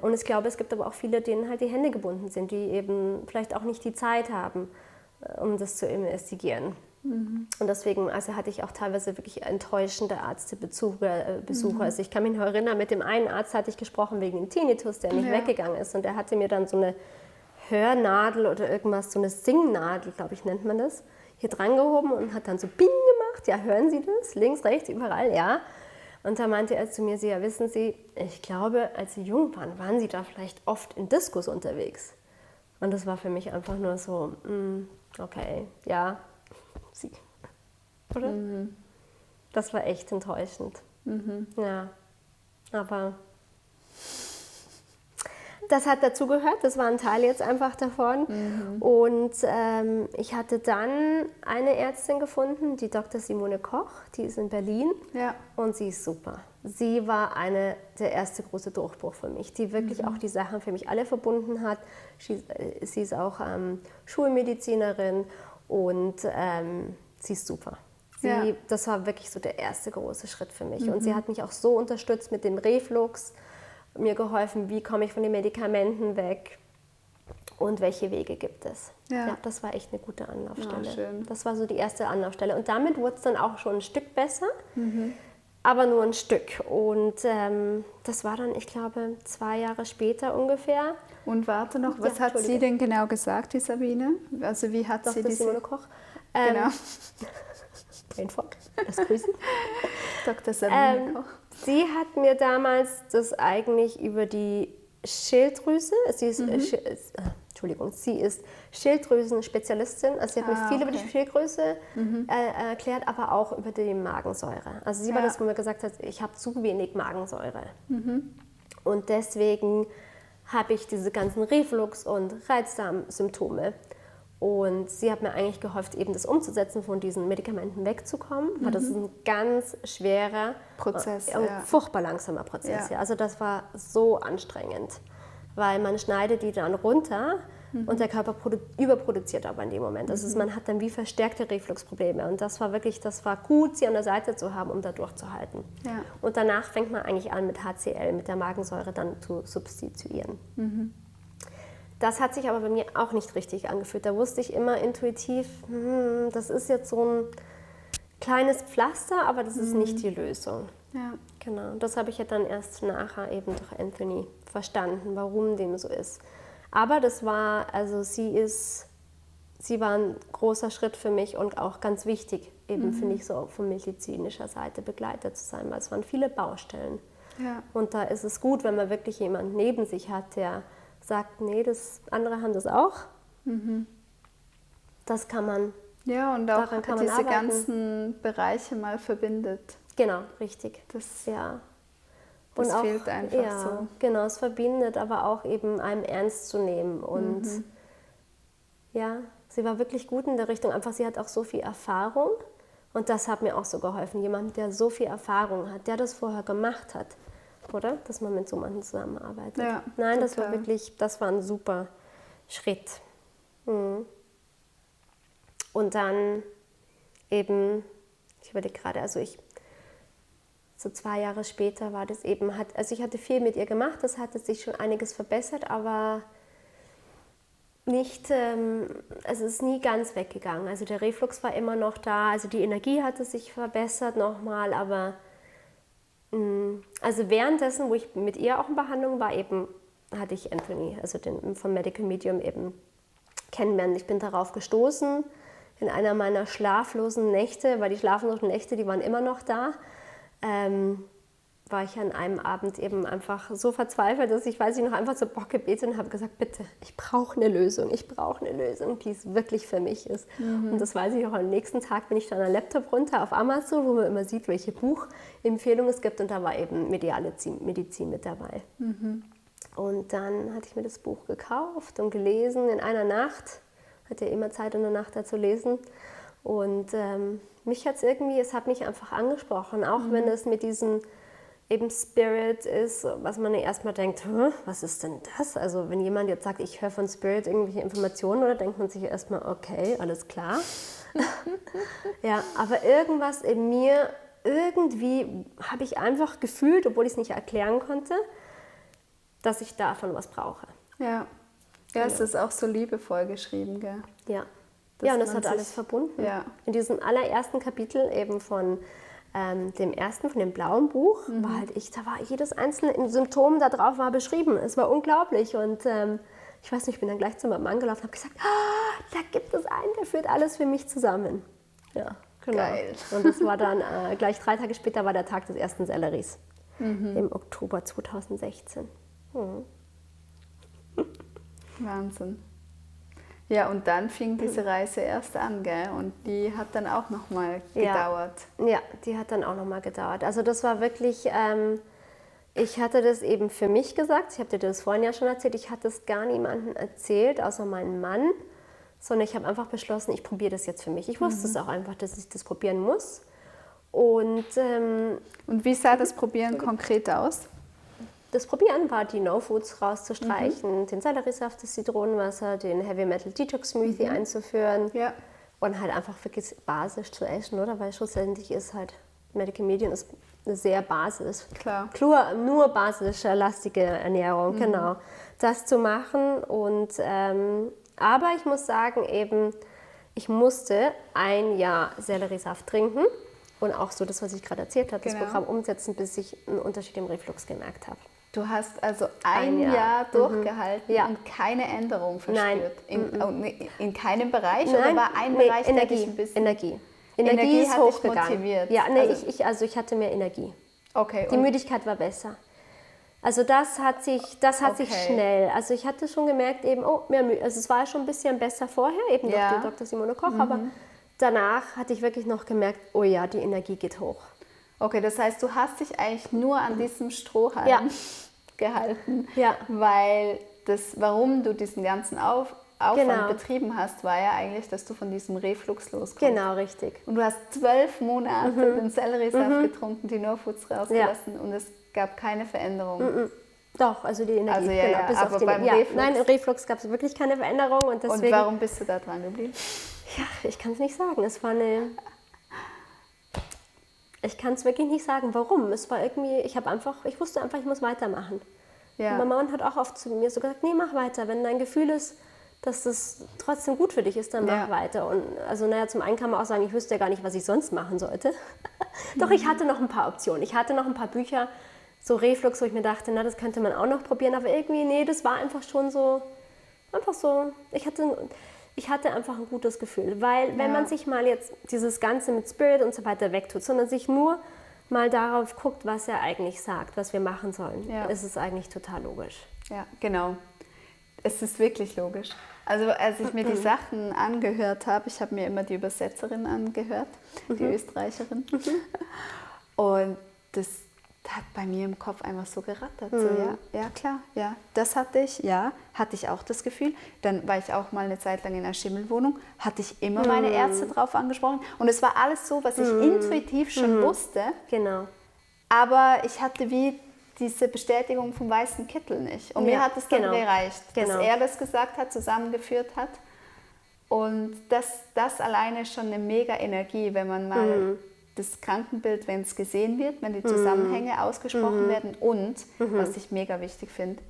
Und ich glaube, es gibt aber auch viele, denen halt die Hände gebunden sind, die eben vielleicht auch nicht die Zeit haben, um das zu investigieren. Und deswegen hatte ich auch teilweise wirklich enttäuschende Arztbesuche. Also ich kann mich noch erinnern, mit dem einen Arzt hatte ich gesprochen wegen dem Tinnitus, der nicht weggegangen ist. Und der hatte mir dann so eine Hörnadel oder irgendwas, so eine Singnadel, glaube ich, nennt man das, hier dran gehoben und hat dann so Bing gemacht. Ja, hören Sie das? Links, rechts, überall, ja. Und da meinte er zu mir, ja, wissen Sie, ich glaube, als Sie jung waren Sie da vielleicht oft in Diskos unterwegs. Und das war für mich einfach nur so, okay, ja, Sie. Oder? Das war echt enttäuschend. Ja, aber das hat dazugehört, das war ein Teil jetzt einfach davon. Und ich hatte dann eine Ärztin gefunden, die Dr. Simone Koch, die ist in Berlin und sie ist super. Sie war der erste große Durchbruch für mich, die wirklich auch die Sachen für mich alle verbunden hat. Sie ist auch Schulmedizinerin und sie ist super. Das war wirklich so der erste große Schritt für mich. Und sie hat mich auch so unterstützt mit dem Reflux, mir geholfen, wie komme ich von den Medikamenten weg und welche Wege gibt es. Ja, das war echt eine gute Anlaufstelle. Schön. Das war so die erste Anlaufstelle. Und damit wurde es dann auch schon ein Stück besser, aber nur ein Stück. Und das war dann, ich glaube, 2 Jahre später ungefähr. Und warte noch, was hat sie denn genau gesagt, die Sabine? Also wie hat sie diese... Simone Koch. Genau. Brainfuck, das Grüßen. Dr. Sabine Koch. Sie hat mir damals das eigentlich über die Schilddrüse, sie ist Schilddrüsenspezialistin, also sie hat mir viel über die Schilddrüse erklärt, aber auch über die Magensäure. Also sie war das, wo mir gesagt hat, ich habe zu wenig Magensäure. Und deswegen habe ich diese ganzen Reflux- und Reizdarmsymptome. Und sie hat mir eigentlich geholfen, eben das umzusetzen, von diesen Medikamenten wegzukommen, weil das ist ein ganz schwerer Prozess, furchtbar langsamer Prozess. Ja. Also das war so anstrengend, weil man schneidet die dann runter und der Körper überproduziert aber in dem Moment. Also man hat dann wie verstärkte Refluxprobleme und das war gut, sie an der Seite zu haben, um da durchzuhalten. Ja. Und danach fängt man eigentlich an mit HCl, mit der Magensäure dann zu substituieren. Das hat sich aber bei mir auch nicht richtig angefühlt. Da wusste ich immer intuitiv, das ist jetzt so ein kleines Pflaster, aber das ist nicht die Lösung. Ja. Genau, das habe ich ja dann erst nachher eben durch Anthony verstanden, warum dem so ist. Aber das war, also sie war ein großer Schritt für mich und auch ganz wichtig, eben finde ich so von medizinischer Seite begleitet zu sein, weil es waren viele Baustellen. Ja. Und da ist es gut, wenn man wirklich jemanden neben sich hat, der sagt, nee, andere haben das auch. Das kann man, Ja, und auch daran kann man diese arbeiten. ganzen Bereiche mal verbindet. Genau, richtig. Das, Ja. das Und auch, fehlt einfach ja, so. genau, es verbindet, aber auch eben einem ernst zu nehmen. Und ja, sie war wirklich gut in der Richtung. Einfach, sie hat auch so viel Erfahrung. Und das hat mir auch so geholfen. Jemand, der so viel Erfahrung hat, der das vorher gemacht hat. Oder? Dass man mit so jemandem zusammenarbeitet. Ja, Nein, das war total. wirklich, das war ein super Schritt. Und dann eben, ich überlege gerade, so 2 Jahre später war das eben, also ich hatte viel mit ihr gemacht, das hatte sich schon einiges verbessert, aber nicht, also es ist nie ganz weggegangen. Also der Reflux war immer noch da, also die Energie hatte sich verbessert nochmal, aber also währenddessen, wo ich mit ihr auch in Behandlung war, eben hatte ich Anthony, also den vom Medical Medium eben kennenlernen. Ich bin darauf gestoßen in einer meiner schlaflosen Nächte, weil die schlaflosen Nächte, die waren immer noch da, war ich an einem Abend eben einfach so verzweifelt, dass ich, weiß ich noch, einfach zu Gott gebetet und habe gesagt, bitte, ich brauche eine Lösung, die es wirklich für mich ist. Und das weiß ich auch, am nächsten Tag bin ich dann am Laptop runter auf Amazon, wo man immer sieht, welche Buchempfehlungen es gibt, und da war eben mediale Medizin mit dabei. Und dann hatte ich mir das Buch gekauft und gelesen in einer Nacht, hatte ja immer Zeit in der Nacht da zu lesen. Und mich hat es hat mich einfach angesprochen, auch wenn es mit diesem eben Spirit ist, was man ja erstmal denkt, was ist denn das? Also wenn jemand jetzt sagt, ich höre von Spirit irgendwelche Informationen, oder denkt man sich erstmal, okay, alles klar. Ja, aber irgendwas in mir, irgendwie habe ich einfach gefühlt, obwohl ich es nicht erklären konnte, dass ich davon was brauche. Ja. Ja, es ist auch so liebevoll geschrieben, gell? Ja. Dass Ja, und das man hat sich- alles verbunden. Ja. In diesem allerersten Kapitel eben von dem blauen Buch, da war jedes einzelne Symptom da drauf war beschrieben. Es war unglaublich. Und ich weiß nicht, ich bin dann gleich zu meinem Mann gelaufen und habe gesagt, da gibt es einen, der führt alles für mich zusammen. Ja, genau. Geil. Und das war dann gleich 3 Tage später war der Tag des ersten Selleries. Im Oktober 2016. Wahnsinn. Ja, und dann fing diese Reise erst an, gell? Und die hat dann auch nochmal gedauert. Ja, die hat dann auch nochmal gedauert. Also das war wirklich, ich hatte das eben für mich gesagt, ich habe dir das vorhin ja schon erzählt, ich hatte es gar niemandem erzählt, außer meinem Mann, sondern ich habe einfach beschlossen, ich probiere das jetzt für mich. Ich wusste es auch einfach, dass ich das probieren muss. Und Und wie sah das Probieren konkret aus? das Probieren war, die No-Foods rauszustreichen, den Selleriesaft, das Zitronenwasser, den Heavy Metal Detox Smoothie einzuführen Ja. und halt einfach wirklich basisch zu essen, oder? Weil schlussendlich ist halt Medical Medium ist eine sehr Klar. nur basische, lastige Ernährung, genau. Das zu machen und aber ich muss sagen eben, ich musste 1 Jahr Selleriesaft trinken und auch so das, was ich gerade erzählt habe, das Genau. Programm umsetzen, bis ich einen Unterschied im Reflux gemerkt habe. Du hast also ein Jahr. Jahr durchgehalten Ja. und keine Änderung Nein. verspürt. In keinem Bereich oder war ein Bereich, der dich ein bisschen... Energie Energie ist hat dich hochgegangen. motiviert. Ja, nee, Also- ich hatte mehr Energie. Okay, Die und Müdigkeit war besser. Also das hat sich Okay. schnell, also ich hatte schon gemerkt eben, also es war schon ein bisschen besser vorher, eben Ja. durch die Dr. Simone Koch, aber danach hatte ich wirklich noch gemerkt, oh ja, die Energie geht hoch. okay, das heißt, du hast dich eigentlich nur an diesem Strohhalm Ja. gehalten, Ja. weil warum du diesen ganzen Aufwand Genau. betrieben hast, war ja eigentlich, dass du von diesem Reflux loskommst. Genau, richtig. Und du hast 12 Monate den Selleriesaft getrunken, die No-Foods rausgelassen und es gab keine Veränderung. Doch, also die Energie, Also ja, ja, bis aber auf die beim ja, Reflux- Nein, im Reflux gab es wirklich keine Veränderung und deswegen... Und warum bist du da dran geblieben? Ja, ich kann es nicht sagen. Ich kann es wirklich nicht sagen, warum. Es war irgendwie, ich wusste einfach, ich muss weitermachen. Ja. Und mein Mann hat auch oft zu mir so gesagt, nee, mach weiter. Wenn dein Gefühl ist, dass das trotzdem gut für dich ist, dann mach weiter. Und also zum einen kann man auch sagen, ich wüsste ja gar nicht, was ich sonst machen sollte. Doch ich hatte noch ein paar Optionen. Ich hatte noch ein paar Bücher, so Reflux, wo ich mir dachte, na, das könnte man auch noch probieren. Aber irgendwie, nee, das war einfach schon so, ich hatte einfach ein gutes Gefühl. Weil wenn man sich mal jetzt dieses Ganze mit Spirit und so weiter wegtut, sondern sich nur mal darauf guckt, was er eigentlich sagt, was wir machen sollen, ist es eigentlich total logisch. Ja, genau. Es ist wirklich logisch. Also als ich mir die Sachen angehört habe, ich habe mir immer die Übersetzerin angehört, die Österreicherin. Und das hat bei mir im Kopf einfach so gerattert. So, ja, klar, ja, das hatte ich auch das Gefühl. Dann war ich auch mal eine Zeit lang in einer Schimmelwohnung, hatte ich immer meine Ärzte drauf angesprochen. Und es war alles so, was ich intuitiv schon wusste. Genau. Aber ich hatte wie diese Bestätigung vom weißen Kittel nicht. Und mir hat es dann gereicht, dass er das gesagt hat, zusammengeführt hat. Und das alleine ist schon eine mega Energie, wenn man mal das Krankenbild, wenn es gesehen wird, wenn die Zusammenhänge ausgesprochen werden. Und, was ich mega wichtig finde,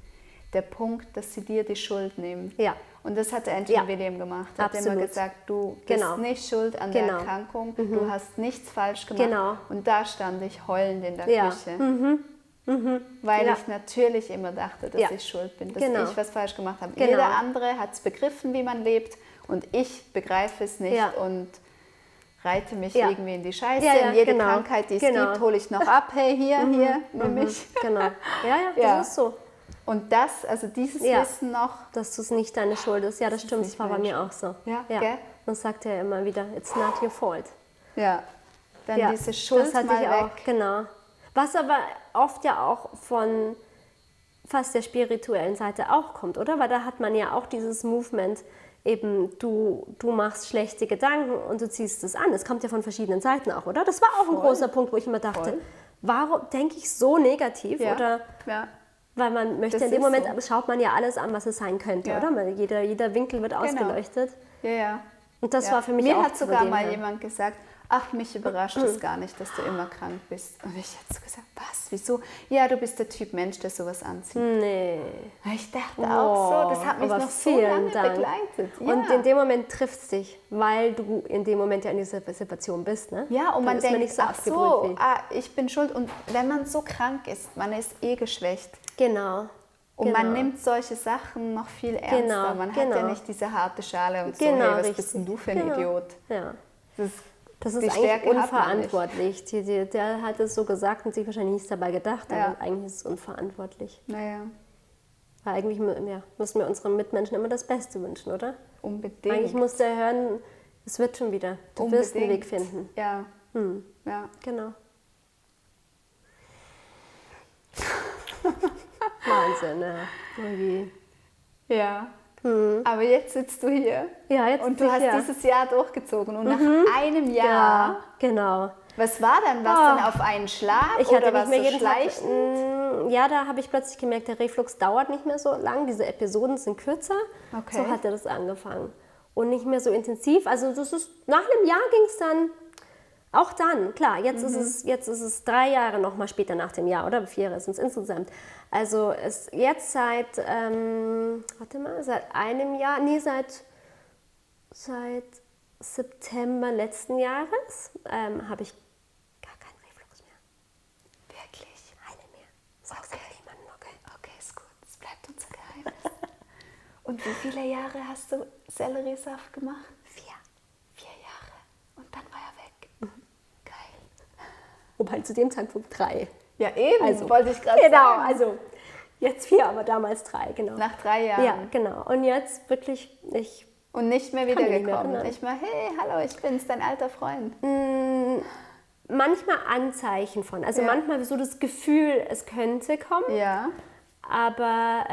der Punkt, dass sie dir die Schuld nehmen. Ja. Und das hat der Anthony William gemacht. Er hat immer gesagt, du bist nicht schuld an der Erkrankung, du hast nichts falsch gemacht. Genau. Und da stand ich heulend in der Küche. Weil ich natürlich immer dachte, dass ich schuld bin, dass ich was falsch gemacht habe. Jeder andere hat es begriffen, wie man lebt, und ich begreife es nicht und reite mich irgendwie in die Scheiße. Und jede Krankheit, die es gibt, hole ich noch ab. Hey, hier, nimm mich. Genau. Das ist so. Und das, also dieses Wissen noch. Dass es nicht deine Schuld ist. Ja, das stimmt, das war bei mir auch so. Ja, gell? Man sagt ja immer wieder, it's not your fault. Ja, dann diese Schuld das hatte mal ich weg. auch, genau. Was aber oft ja auch von fast der spirituellen Seite auch kommt, oder? Weil da hat man ja auch dieses Movement, eben du machst schlechte Gedanken und du ziehst es an. Es kommt ja von verschiedenen Seiten auch, oder? Das war auch ein großer Punkt, wo ich immer dachte, warum denke ich so negativ? Oder weil man möchte, in dem Moment schaut man ja alles an, was es sein könnte, oder? Jeder Winkel wird ausgeleuchtet. Ja. Und das war für mich Mir auch hat sogar mal jemand gesagt, ach, mich überrascht es gar nicht, dass du immer krank bist. Und ich habe so gesagt, was, wieso? Ja, du bist der Typ Mensch, der sowas anzieht. Nee. Ich dachte auch so, das hat mich noch so lange begleitet. Ja. Und in dem Moment trifft es dich, weil du in dem Moment ja in dieser Situation bist. Ne? Ja, und man denkt, nicht so ach so, ich bin schuld. Und wenn man so krank ist, man ist geschwächt. Genau. Und man nimmt solche Sachen noch viel ernster. Man hat ja nicht diese harte Schale und so, hey, was bist denn du für ein Idiot? Ja. Das ist die eigentlich Stärke unverantwortlich. Der hat es so gesagt und sich wahrscheinlich nichts dabei gedacht, aber eigentlich ist es unverantwortlich. Naja. Weil eigentlich müssen wir unseren Mitmenschen immer das Beste wünschen, oder? Unbedingt. Eigentlich muss der hören, es wird schon wieder. Du wirst einen Weg finden. Ja. Ja. Genau. Wahnsinn, ja. Irgendwie. Ja. Aber jetzt sitzt du hier und du hast dieses Jahr durchgezogen und nach einem Jahr, genau. Was war dann? War es dann auf einen Schlag oder was so schleichend? Ja, da habe ich plötzlich gemerkt, der Reflux dauert nicht mehr so lang, diese Episoden sind kürzer. Okay. So hat er das angefangen und nicht mehr so intensiv. Also das ist, nach einem Jahr ging es dann, auch dann, klar, jetzt ist es 3 Jahre noch mal später nach dem Jahr, oder 4 Jahre sind es insgesamt. Also jetzt seit einem Jahr, seit September letzten Jahres habe ich gar keinen Reflux mehr. Wirklich? Keine mehr. Sag's aber niemandem, okay? Okay, ist gut. Das bleibt unser Geheimnis. Und wie viele Jahre hast du Selleriesaft gemacht? 4. 4 Jahre. Und dann war er weg. Geil. Wobei zu dem Zeitpunkt 3. Ja, eben, also, wollte ich gerade sagen. Genau, also jetzt 4, aber damals 3, genau. Nach 3 Jahren. Ja, genau. Und jetzt wirklich, und nicht mehr wiedergekommen. Nicht mal, hey, hallo, ich bin's, dein alter Freund. Manchmal Anzeichen von. Also manchmal so das Gefühl, es könnte kommen. Ja. Aber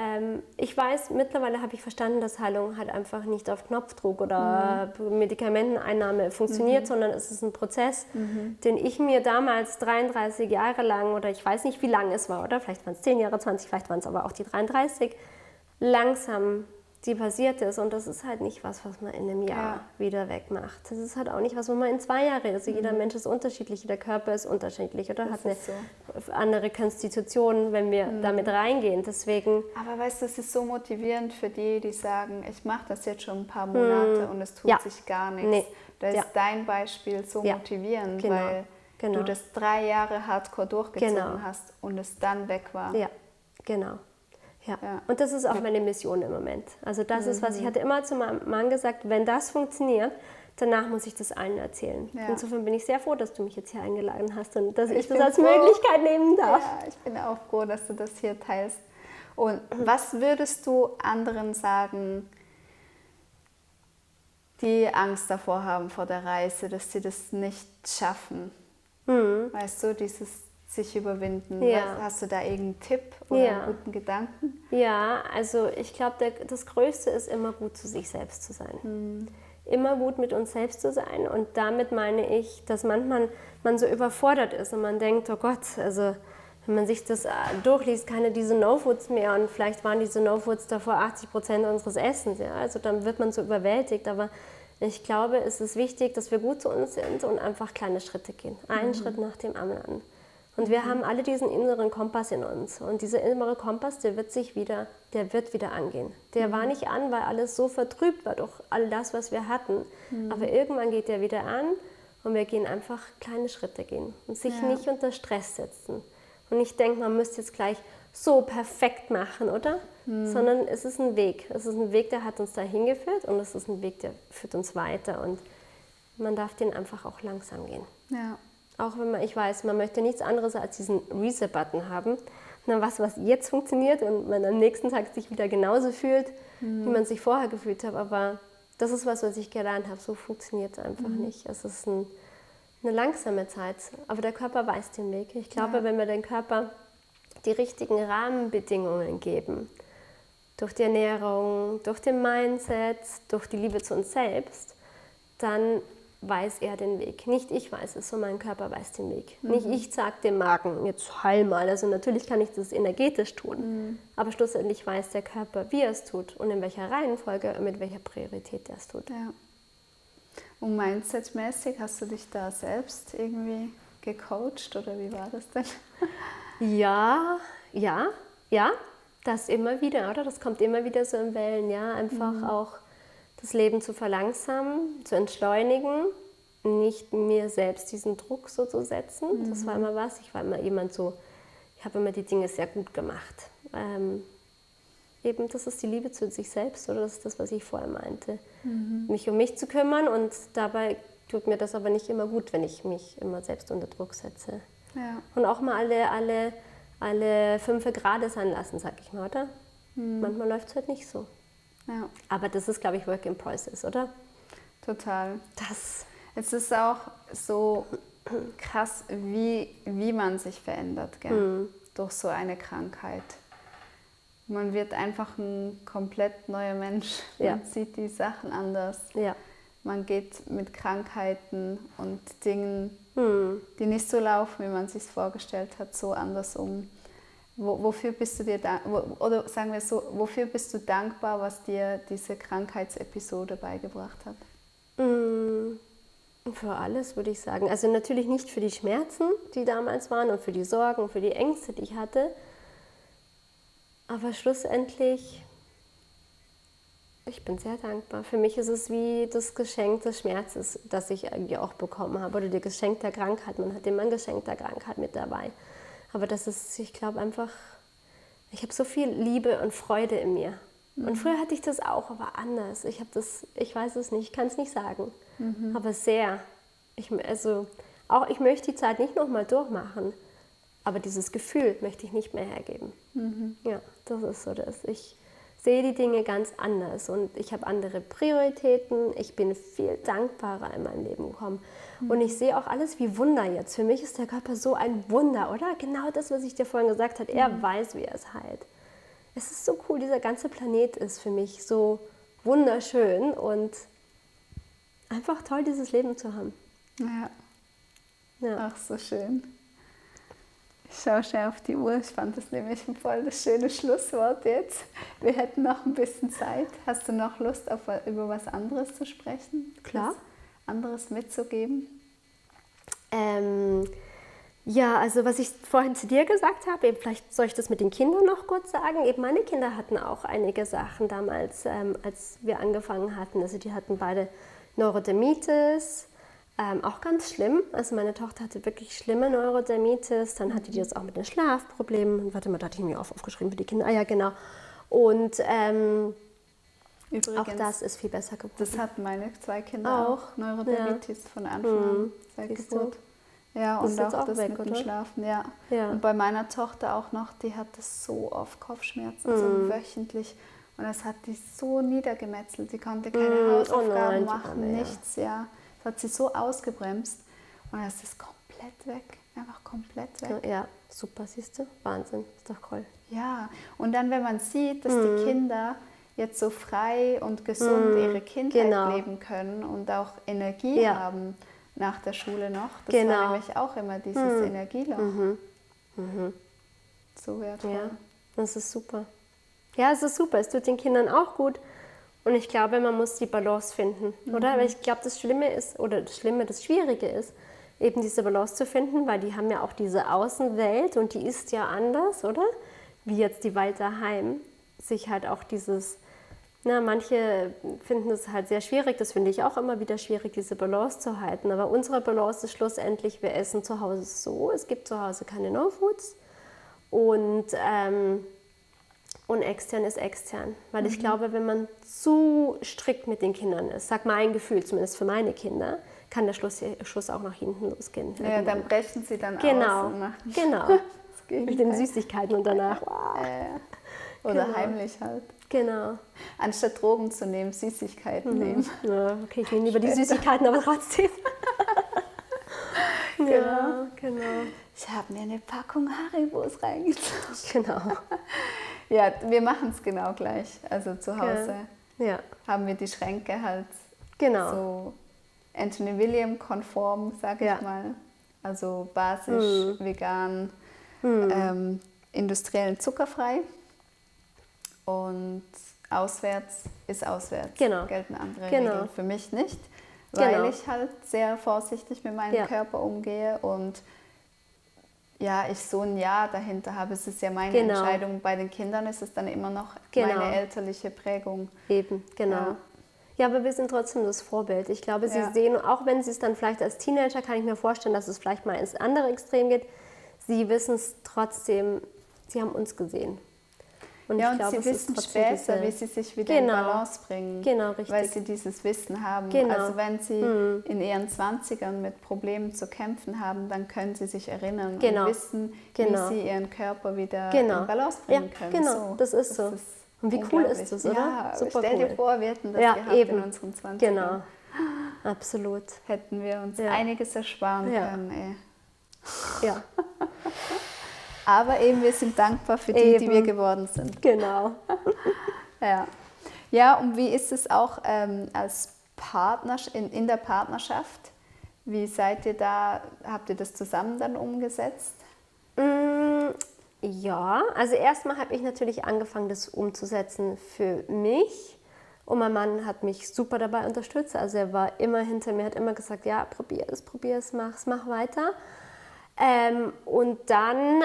ich weiß, mittlerweile habe ich verstanden, dass Heilung halt einfach nicht auf Knopfdruck oder Medikamenteneinnahme funktioniert, sondern es ist ein Prozess, den ich mir damals 33 Jahre lang, oder ich weiß nicht, wie lang es war, oder vielleicht waren es 10 Jahre, 20, vielleicht waren es aber auch die 33, langsam die passiert ist. Und das ist halt nicht was man in einem Jahr wieder wegmacht. Das ist halt auch nicht was, wo man in 2 Jahren, also jeder Mensch ist unterschiedlich, jeder Körper ist unterschiedlich oder hat eine andere Konstitution, wenn wir damit reingehen. Deswegen. Aber weißt du, es ist so motivierend für die sagen, ich mache das jetzt schon ein paar Monate und es tut sich gar nichts. Nee. Da ist dein Beispiel so motivierend, weil du das 3 Jahre hardcore durchgezogen hast und es dann weg war. Ja, genau. Ja. Und das ist auch meine Mission im Moment. Also das ist, was ich hatte immer zu meinem Mann gesagt, wenn das funktioniert, danach muss ich das allen erzählen. Ja. Insofern bin ich sehr froh, dass du mich jetzt hier eingeladen hast und dass ich das als Möglichkeit nehmen darf. Ja, ich bin auch froh, dass du das hier teilst. Und was würdest du anderen sagen, die Angst davor haben vor der Reise, dass sie das nicht schaffen? Weißt du, dieses sich überwinden. Ja. Hast du da irgendeinen Tipp oder einen guten Gedanken? Ja, also ich glaube, das Größte ist immer gut zu sich selbst zu sein. Immer gut mit uns selbst zu sein und damit meine ich, dass manchmal man so überfordert ist und man denkt, oh Gott, also wenn man sich das durchliest, keine diese No-Foods mehr und vielleicht waren diese No-Foods davor 80% unseres Essens, ja, also dann wird man so überwältigt, aber ich glaube, es ist wichtig, dass wir gut zu uns sind und einfach kleine Schritte gehen, einen Schritt nach dem anderen. Und wir haben alle diesen inneren Kompass in uns. Und dieser innere Kompass, der wird wieder angehen. Der war nicht an, weil alles so vertrübt war durch all das, was wir hatten. Aber irgendwann geht der wieder an und wir gehen einfach kleine Schritte gehen und sich nicht unter Stress setzen. Und nicht denken, man müsste jetzt gleich so perfekt machen, oder? Sondern es ist ein Weg. Es ist ein Weg, der hat uns dahin geführt und es ist ein Weg, der führt uns weiter. Und man darf den einfach auch langsam gehen. Ja. Auch wenn ich weiß, man möchte nichts anderes als diesen Reset-Button haben. Und dann was jetzt funktioniert und man am nächsten Tag sich wieder genauso fühlt, wie man sich vorher gefühlt hat. Aber das ist was ich gelernt habe. So funktioniert es einfach nicht. Es ist eine langsame Zeit. Aber der Körper weiß den Weg. Ich glaube, wenn wir dem Körper die richtigen Rahmenbedingungen geben, durch die Ernährung, durch den Mindset, durch die Liebe zu uns selbst, dann weiß er den Weg. Nicht ich weiß es, sondern mein Körper weiß den Weg. Nicht ich sage dem Magen, jetzt heil mal. Also natürlich kann ich das energetisch tun, aber schlussendlich weiß der Körper, wie er es tut und in welcher Reihenfolge und mit welcher Priorität er es tut. Ja. Und mindsetmäßig, hast du dich da selbst irgendwie gecoacht oder wie war das denn? Ja, das immer wieder, oder? Das kommt immer wieder so in Wellen, ja, einfach auch das Leben zu verlangsamen, zu entschleunigen, nicht mir selbst diesen Druck so zu setzen. Das war immer was. Ich war immer jemand so, ich habe immer die Dinge sehr gut gemacht. Eben, das ist die Liebe zu sich selbst, oder? Das ist das, was ich vorher meinte. Mich um mich zu kümmern und dabei tut mir das aber nicht immer gut, wenn ich mich immer selbst unter Druck setze. Ja. Und auch mal alle 5 Grade sein lassen, sag ich mal, oder? Manchmal läuft es halt nicht so. Ja. Aber das ist, glaube ich, Work in Process, oder? Total. Es ist auch so krass, wie man sich verändert, gell? Durch so eine Krankheit. Man wird einfach ein komplett neuer Mensch. Man sieht die Sachen anders. Ja. Man geht mit Krankheiten und Dingen, die nicht so laufen, wie man sich vorgestellt hat, so anders um. Wofür bist du dir oder sagen wir so, wofür bist du dankbar, was dir diese Krankheitsepisode beigebracht hat? Für alles, würde ich sagen. Also natürlich nicht für die Schmerzen, die damals waren und für die Sorgen, für die Ängste, die ich hatte. Aber schlussendlich, ich bin sehr dankbar. Für mich ist es wie das Geschenk des Schmerzes, das ich irgendwie auch bekommen habe. Oder das Geschenk der Krankheit. Man hat immer ein Geschenk der Krankheit mit dabei. Aber das ist, ich glaube einfach, ich habe so viel Liebe und Freude in mir. Und früher hatte ich das auch, aber anders. Ich weiß es nicht, ich kann es nicht sagen. Aber sehr. Ich möchte die Zeit nicht nochmal durchmachen. Aber dieses Gefühl möchte ich nicht mehr hergeben. Ja, das ist so das. Ich sehe die Dinge ganz anders und ich habe andere Prioritäten. Ich bin viel dankbarer in mein Leben gekommen. Und ich sehe auch alles wie Wunder jetzt. Für mich ist der Körper so ein Wunder, oder? Genau das, was ich dir vorhin gesagt habe. Er weiß, wie er es heilt. Es ist so cool, dieser ganze Planet ist für mich so wunderschön und einfach toll, dieses Leben zu haben. Ja. Ach, so schön. Ich schaue schnell auf die Uhr. Ich fand das nämlich ein voll das schöne Schlusswort jetzt. Wir hätten noch ein bisschen Zeit. Hast du noch Lust, über was anderes zu sprechen? Klar. Was anderes mitzugeben? Ja, also was ich vorhin zu dir gesagt habe, eben vielleicht soll ich das mit den Kindern noch kurz sagen. Eben meine Kinder hatten auch einige Sachen damals, als wir angefangen hatten. Also die hatten beide Neurodermitis, auch ganz schlimm. Also meine Tochter hatte wirklich schlimme Neurodermitis. Dann hatte die das auch mit den Schlafproblemen. Warte mal, da hatte ich mir aufgeschrieben für die Kinder. Ah ja, genau. Und Übrigens, auch das ist viel besser geworden. das hatten meine 2 Kinder auch. Neurodermitis von Anfang an, seit Siehst du? Geburt. Ja, Das und ist jetzt auch auch das weg, mit dem oder? Schlafen, ja. Ja. Und bei meiner Tochter auch noch, die hatte so oft Kopfschmerzen, so wöchentlich. Und das hat die so niedergemetzelt. Die konnte keine Hausaufgaben Oh nein, die machen, Arme, ja. nichts, ja. Das hat sie so ausgebremst. Und das ist komplett weg, einfach komplett weg. Ja, super, siehst du? Wahnsinn, ist doch toll. Ja, und dann, wenn man sieht, dass die Kinder jetzt so frei und gesund ihre Kindheit leben können und auch Energie haben nach der Schule noch, das war nämlich auch immer dieses Energieloch. So wertvoll. Ja, das ist super. Ja, es ist super, es tut den Kindern auch gut. Und ich glaube, man muss die Balance finden, oder? Weil ich glaube, das Schlimme ist, oder das Schwierige ist, eben diese Balance zu finden, weil die haben ja auch diese Außenwelt und die ist ja anders, oder? Wie jetzt die Welt daheim. Sich halt auch dieses, manche finden es halt sehr schwierig, das finde ich auch immer wieder schwierig, diese Balance zu halten. Aber unsere Balance ist schlussendlich, wir essen zu Hause so, es gibt zu Hause keine No-Foods und extern ist extern. Weil ich glaube, wenn man zu strikt mit den Kindern ist, sagt mein Gefühl, zumindest für meine Kinder, kann der Schluss auch nach hinten losgehen. Ja, dann brechen sie dann aus und machen genau. das Mit den Süßigkeiten und danach. Oder heimlich halt. Genau. Anstatt Drogen zu nehmen, Süßigkeiten nehmen. Ja, okay, ich nehme lieber die Süßigkeiten, aber trotzdem. Ja, genau. Ich habe mir eine Packung Haribos reingezogen. Genau. Ja, wir machen es genau gleich. Also zu Hause Ja, haben wir die Schränke halt genau. so Anthony William konform, sage ich mal. Also basisch, vegan, industriell zuckerfrei. Und auswärts ist auswärts. Genau. Gelten andere Genau. Regeln. Für mich nicht, weil Genau. ich halt sehr vorsichtig mit meinem Körper umgehe und ja, ich so ein Ja dahinter habe. Es ist ja meine Entscheidung. Bei den Kindern ist es dann immer noch meine elterliche Prägung. Eben, genau. Ja, aber wir sind trotzdem das Vorbild. Ich glaube, sie sehen, auch wenn sie es dann vielleicht als Teenager, kann ich mir vorstellen, dass es vielleicht mal ins andere Extrem geht, sie wissen es trotzdem, sie haben uns gesehen. Und Ja, ich und glaube, sie wissen später, wie sie sich wieder in Balance bringen. Genau, richtig. Weil sie dieses Wissen haben. Genau. Also wenn sie in ihren 20ern mit Problemen zu kämpfen haben, dann können sie sich erinnern und wissen, wie sie ihren Körper wieder in Balance bringen können. Genau, so. das ist so. Und wie cool ist das, oder? Ja, super stell cool. dir vor, wir hätten das gehabt in unseren 20ern. Genau, absolut. Hätten wir uns einiges ersparen können. Ey. Ja. Aber eben, wir sind dankbar für die, die wir geworden sind. Genau. Ja, und wie ist es auch als Partner, in der Partnerschaft? Wie seid ihr da, habt ihr das zusammen dann umgesetzt? Ja, also erstmal habe ich natürlich angefangen, das umzusetzen für mich. Und mein Mann hat mich super dabei unterstützt. Also er war immer hinter mir, hat immer gesagt, ja, probier es, mach weiter. Und dann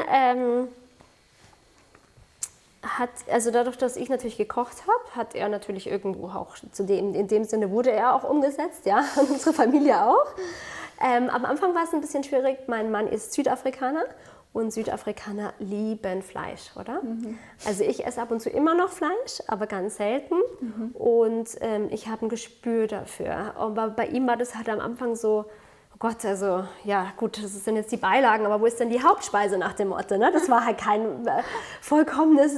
also dadurch, dass ich natürlich gekocht habe, hat er natürlich irgendwo auch in dem Sinne wurde er auch umgesetzt, ja, und unsere Familie auch. Am Anfang war es ein bisschen schwierig. Mein Mann ist Südafrikaner und Südafrikaner lieben Fleisch, oder? Also ich esse ab und zu immer noch Fleisch, aber ganz selten. Und ich habe ein Gespür dafür. Aber bei ihm war das halt am Anfang so, oh Gott, also ja gut, das sind jetzt die Beilagen, aber wo ist denn die Hauptspeise nach dem Motto? Ne? Das war halt kein vollkommenes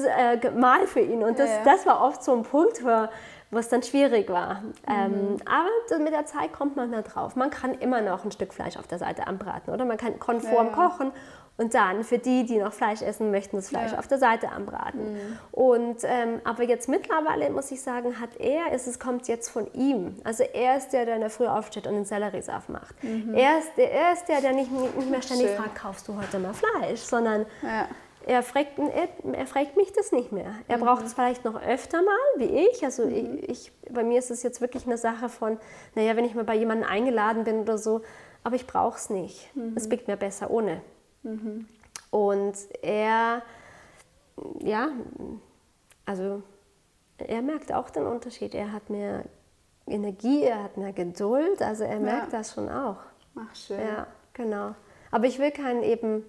Mahl für ihn. Und das war oft so ein Punkt, wo es dann schwierig war. Aber mit der Zeit kommt man da drauf. Man kann immer noch ein Stück Fleisch auf der Seite anbraten, oder? Man kann konform kochen Und dann für die, die noch Fleisch essen möchten, das Fleisch auf der Seite anbraten. Und, aber jetzt mittlerweile, muss ich sagen, es kommt jetzt von ihm. Also er ist der in der Früh aufsteht und den Selleriesaft macht. Er ist der nicht mehr ständig fragt, kaufst du heute mal Fleisch, sondern er fragt mich das nicht mehr. Er braucht es vielleicht noch öfter mal, wie ich. Also bei mir ist es jetzt wirklich eine Sache von, naja, wenn ich mal bei jemandem eingeladen bin oder so, aber ich brauche es nicht. Es schmeckt mir besser ohne. Und er merkt auch den Unterschied. Er hat mehr Energie, er hat mehr Geduld, also er merkt das schon auch. Ach, schön. Ja, genau. Aber ich will keinen eben,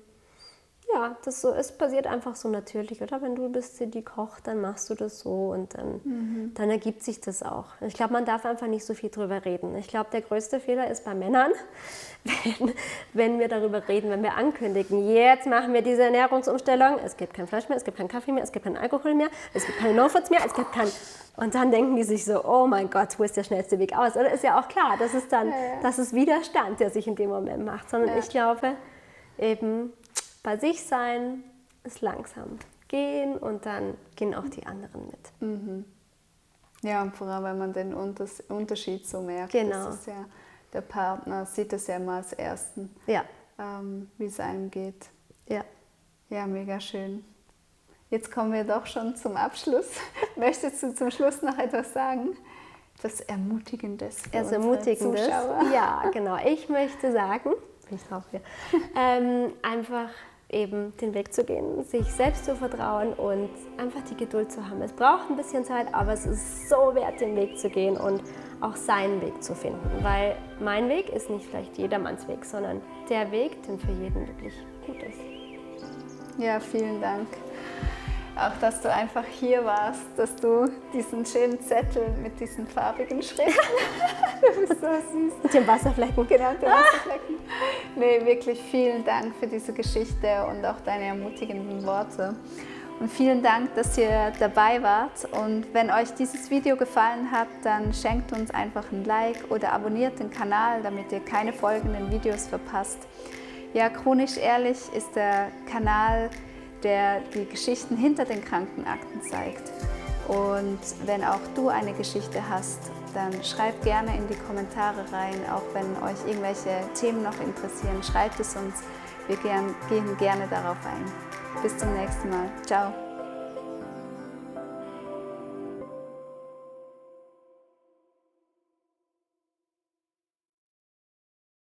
es passiert einfach so natürlich, oder? Wenn du bist, die kocht, dann machst du das so und dann ergibt sich das auch. Ich glaube, man darf einfach nicht so viel drüber reden. Ich glaube, der größte Fehler ist bei Männern, wenn wir darüber reden, wenn wir ankündigen, jetzt machen wir diese Ernährungsumstellung, es gibt kein Fleisch mehr, es gibt keinen Kaffee mehr, es gibt keinen Alkohol mehr, es gibt keine No-Foods mehr, es gibt kein... Und dann denken die sich so, oh mein Gott, wo ist der schnellste Weg aus? Oder ist ja auch klar, das ist dann, das ist Widerstand, der sich in dem Moment macht. Sondern ich glaube, eben bei sich sein ist langsam gehen und dann gehen auch die anderen mit. Ja, und vor allem, wenn man den Unterschied so merkt. Genau. Das ist ja, der Partner sieht das ja mal als Ersten, wie es einem geht. Ja. Ja, mega schön. Jetzt kommen wir doch schon zum Abschluss. Möchtest du zum Schluss noch etwas sagen? Das Ermutigendes für unsere Zuschauer. Ja, genau. Ich möchte sagen, einfach eben den Weg zu gehen, sich selbst zu vertrauen und einfach die Geduld zu haben. Es braucht ein bisschen Zeit, aber es ist so wert, den Weg zu gehen und auch seinen Weg zu finden. Weil mein Weg ist nicht vielleicht jedermanns Weg, sondern der Weg, der für jeden wirklich gut ist. Ja, vielen Dank. Auch, dass du einfach hier warst, dass du diesen schönen Zettel mit diesen farbigen Schriften, du bist so süß. Mit den Wasserflecken. Genau, mit den Wasserflecken. Nee, wirklich vielen Dank für diese Geschichte und auch deine ermutigenden Worte. Und vielen Dank, dass ihr dabei wart. Und wenn euch dieses Video gefallen hat, dann schenkt uns einfach ein Like oder abonniert den Kanal, damit ihr keine folgenden Videos verpasst. Ja, Chronisch Ehrlich ist der Kanal, der die Geschichten hinter den Krankenakten zeigt. Und wenn auch du eine Geschichte hast, dann schreibt gerne in die Kommentare rein, auch wenn euch irgendwelche Themen noch interessieren, schreibt es uns. Wir gehen gerne darauf ein. Bis zum nächsten Mal. Ciao.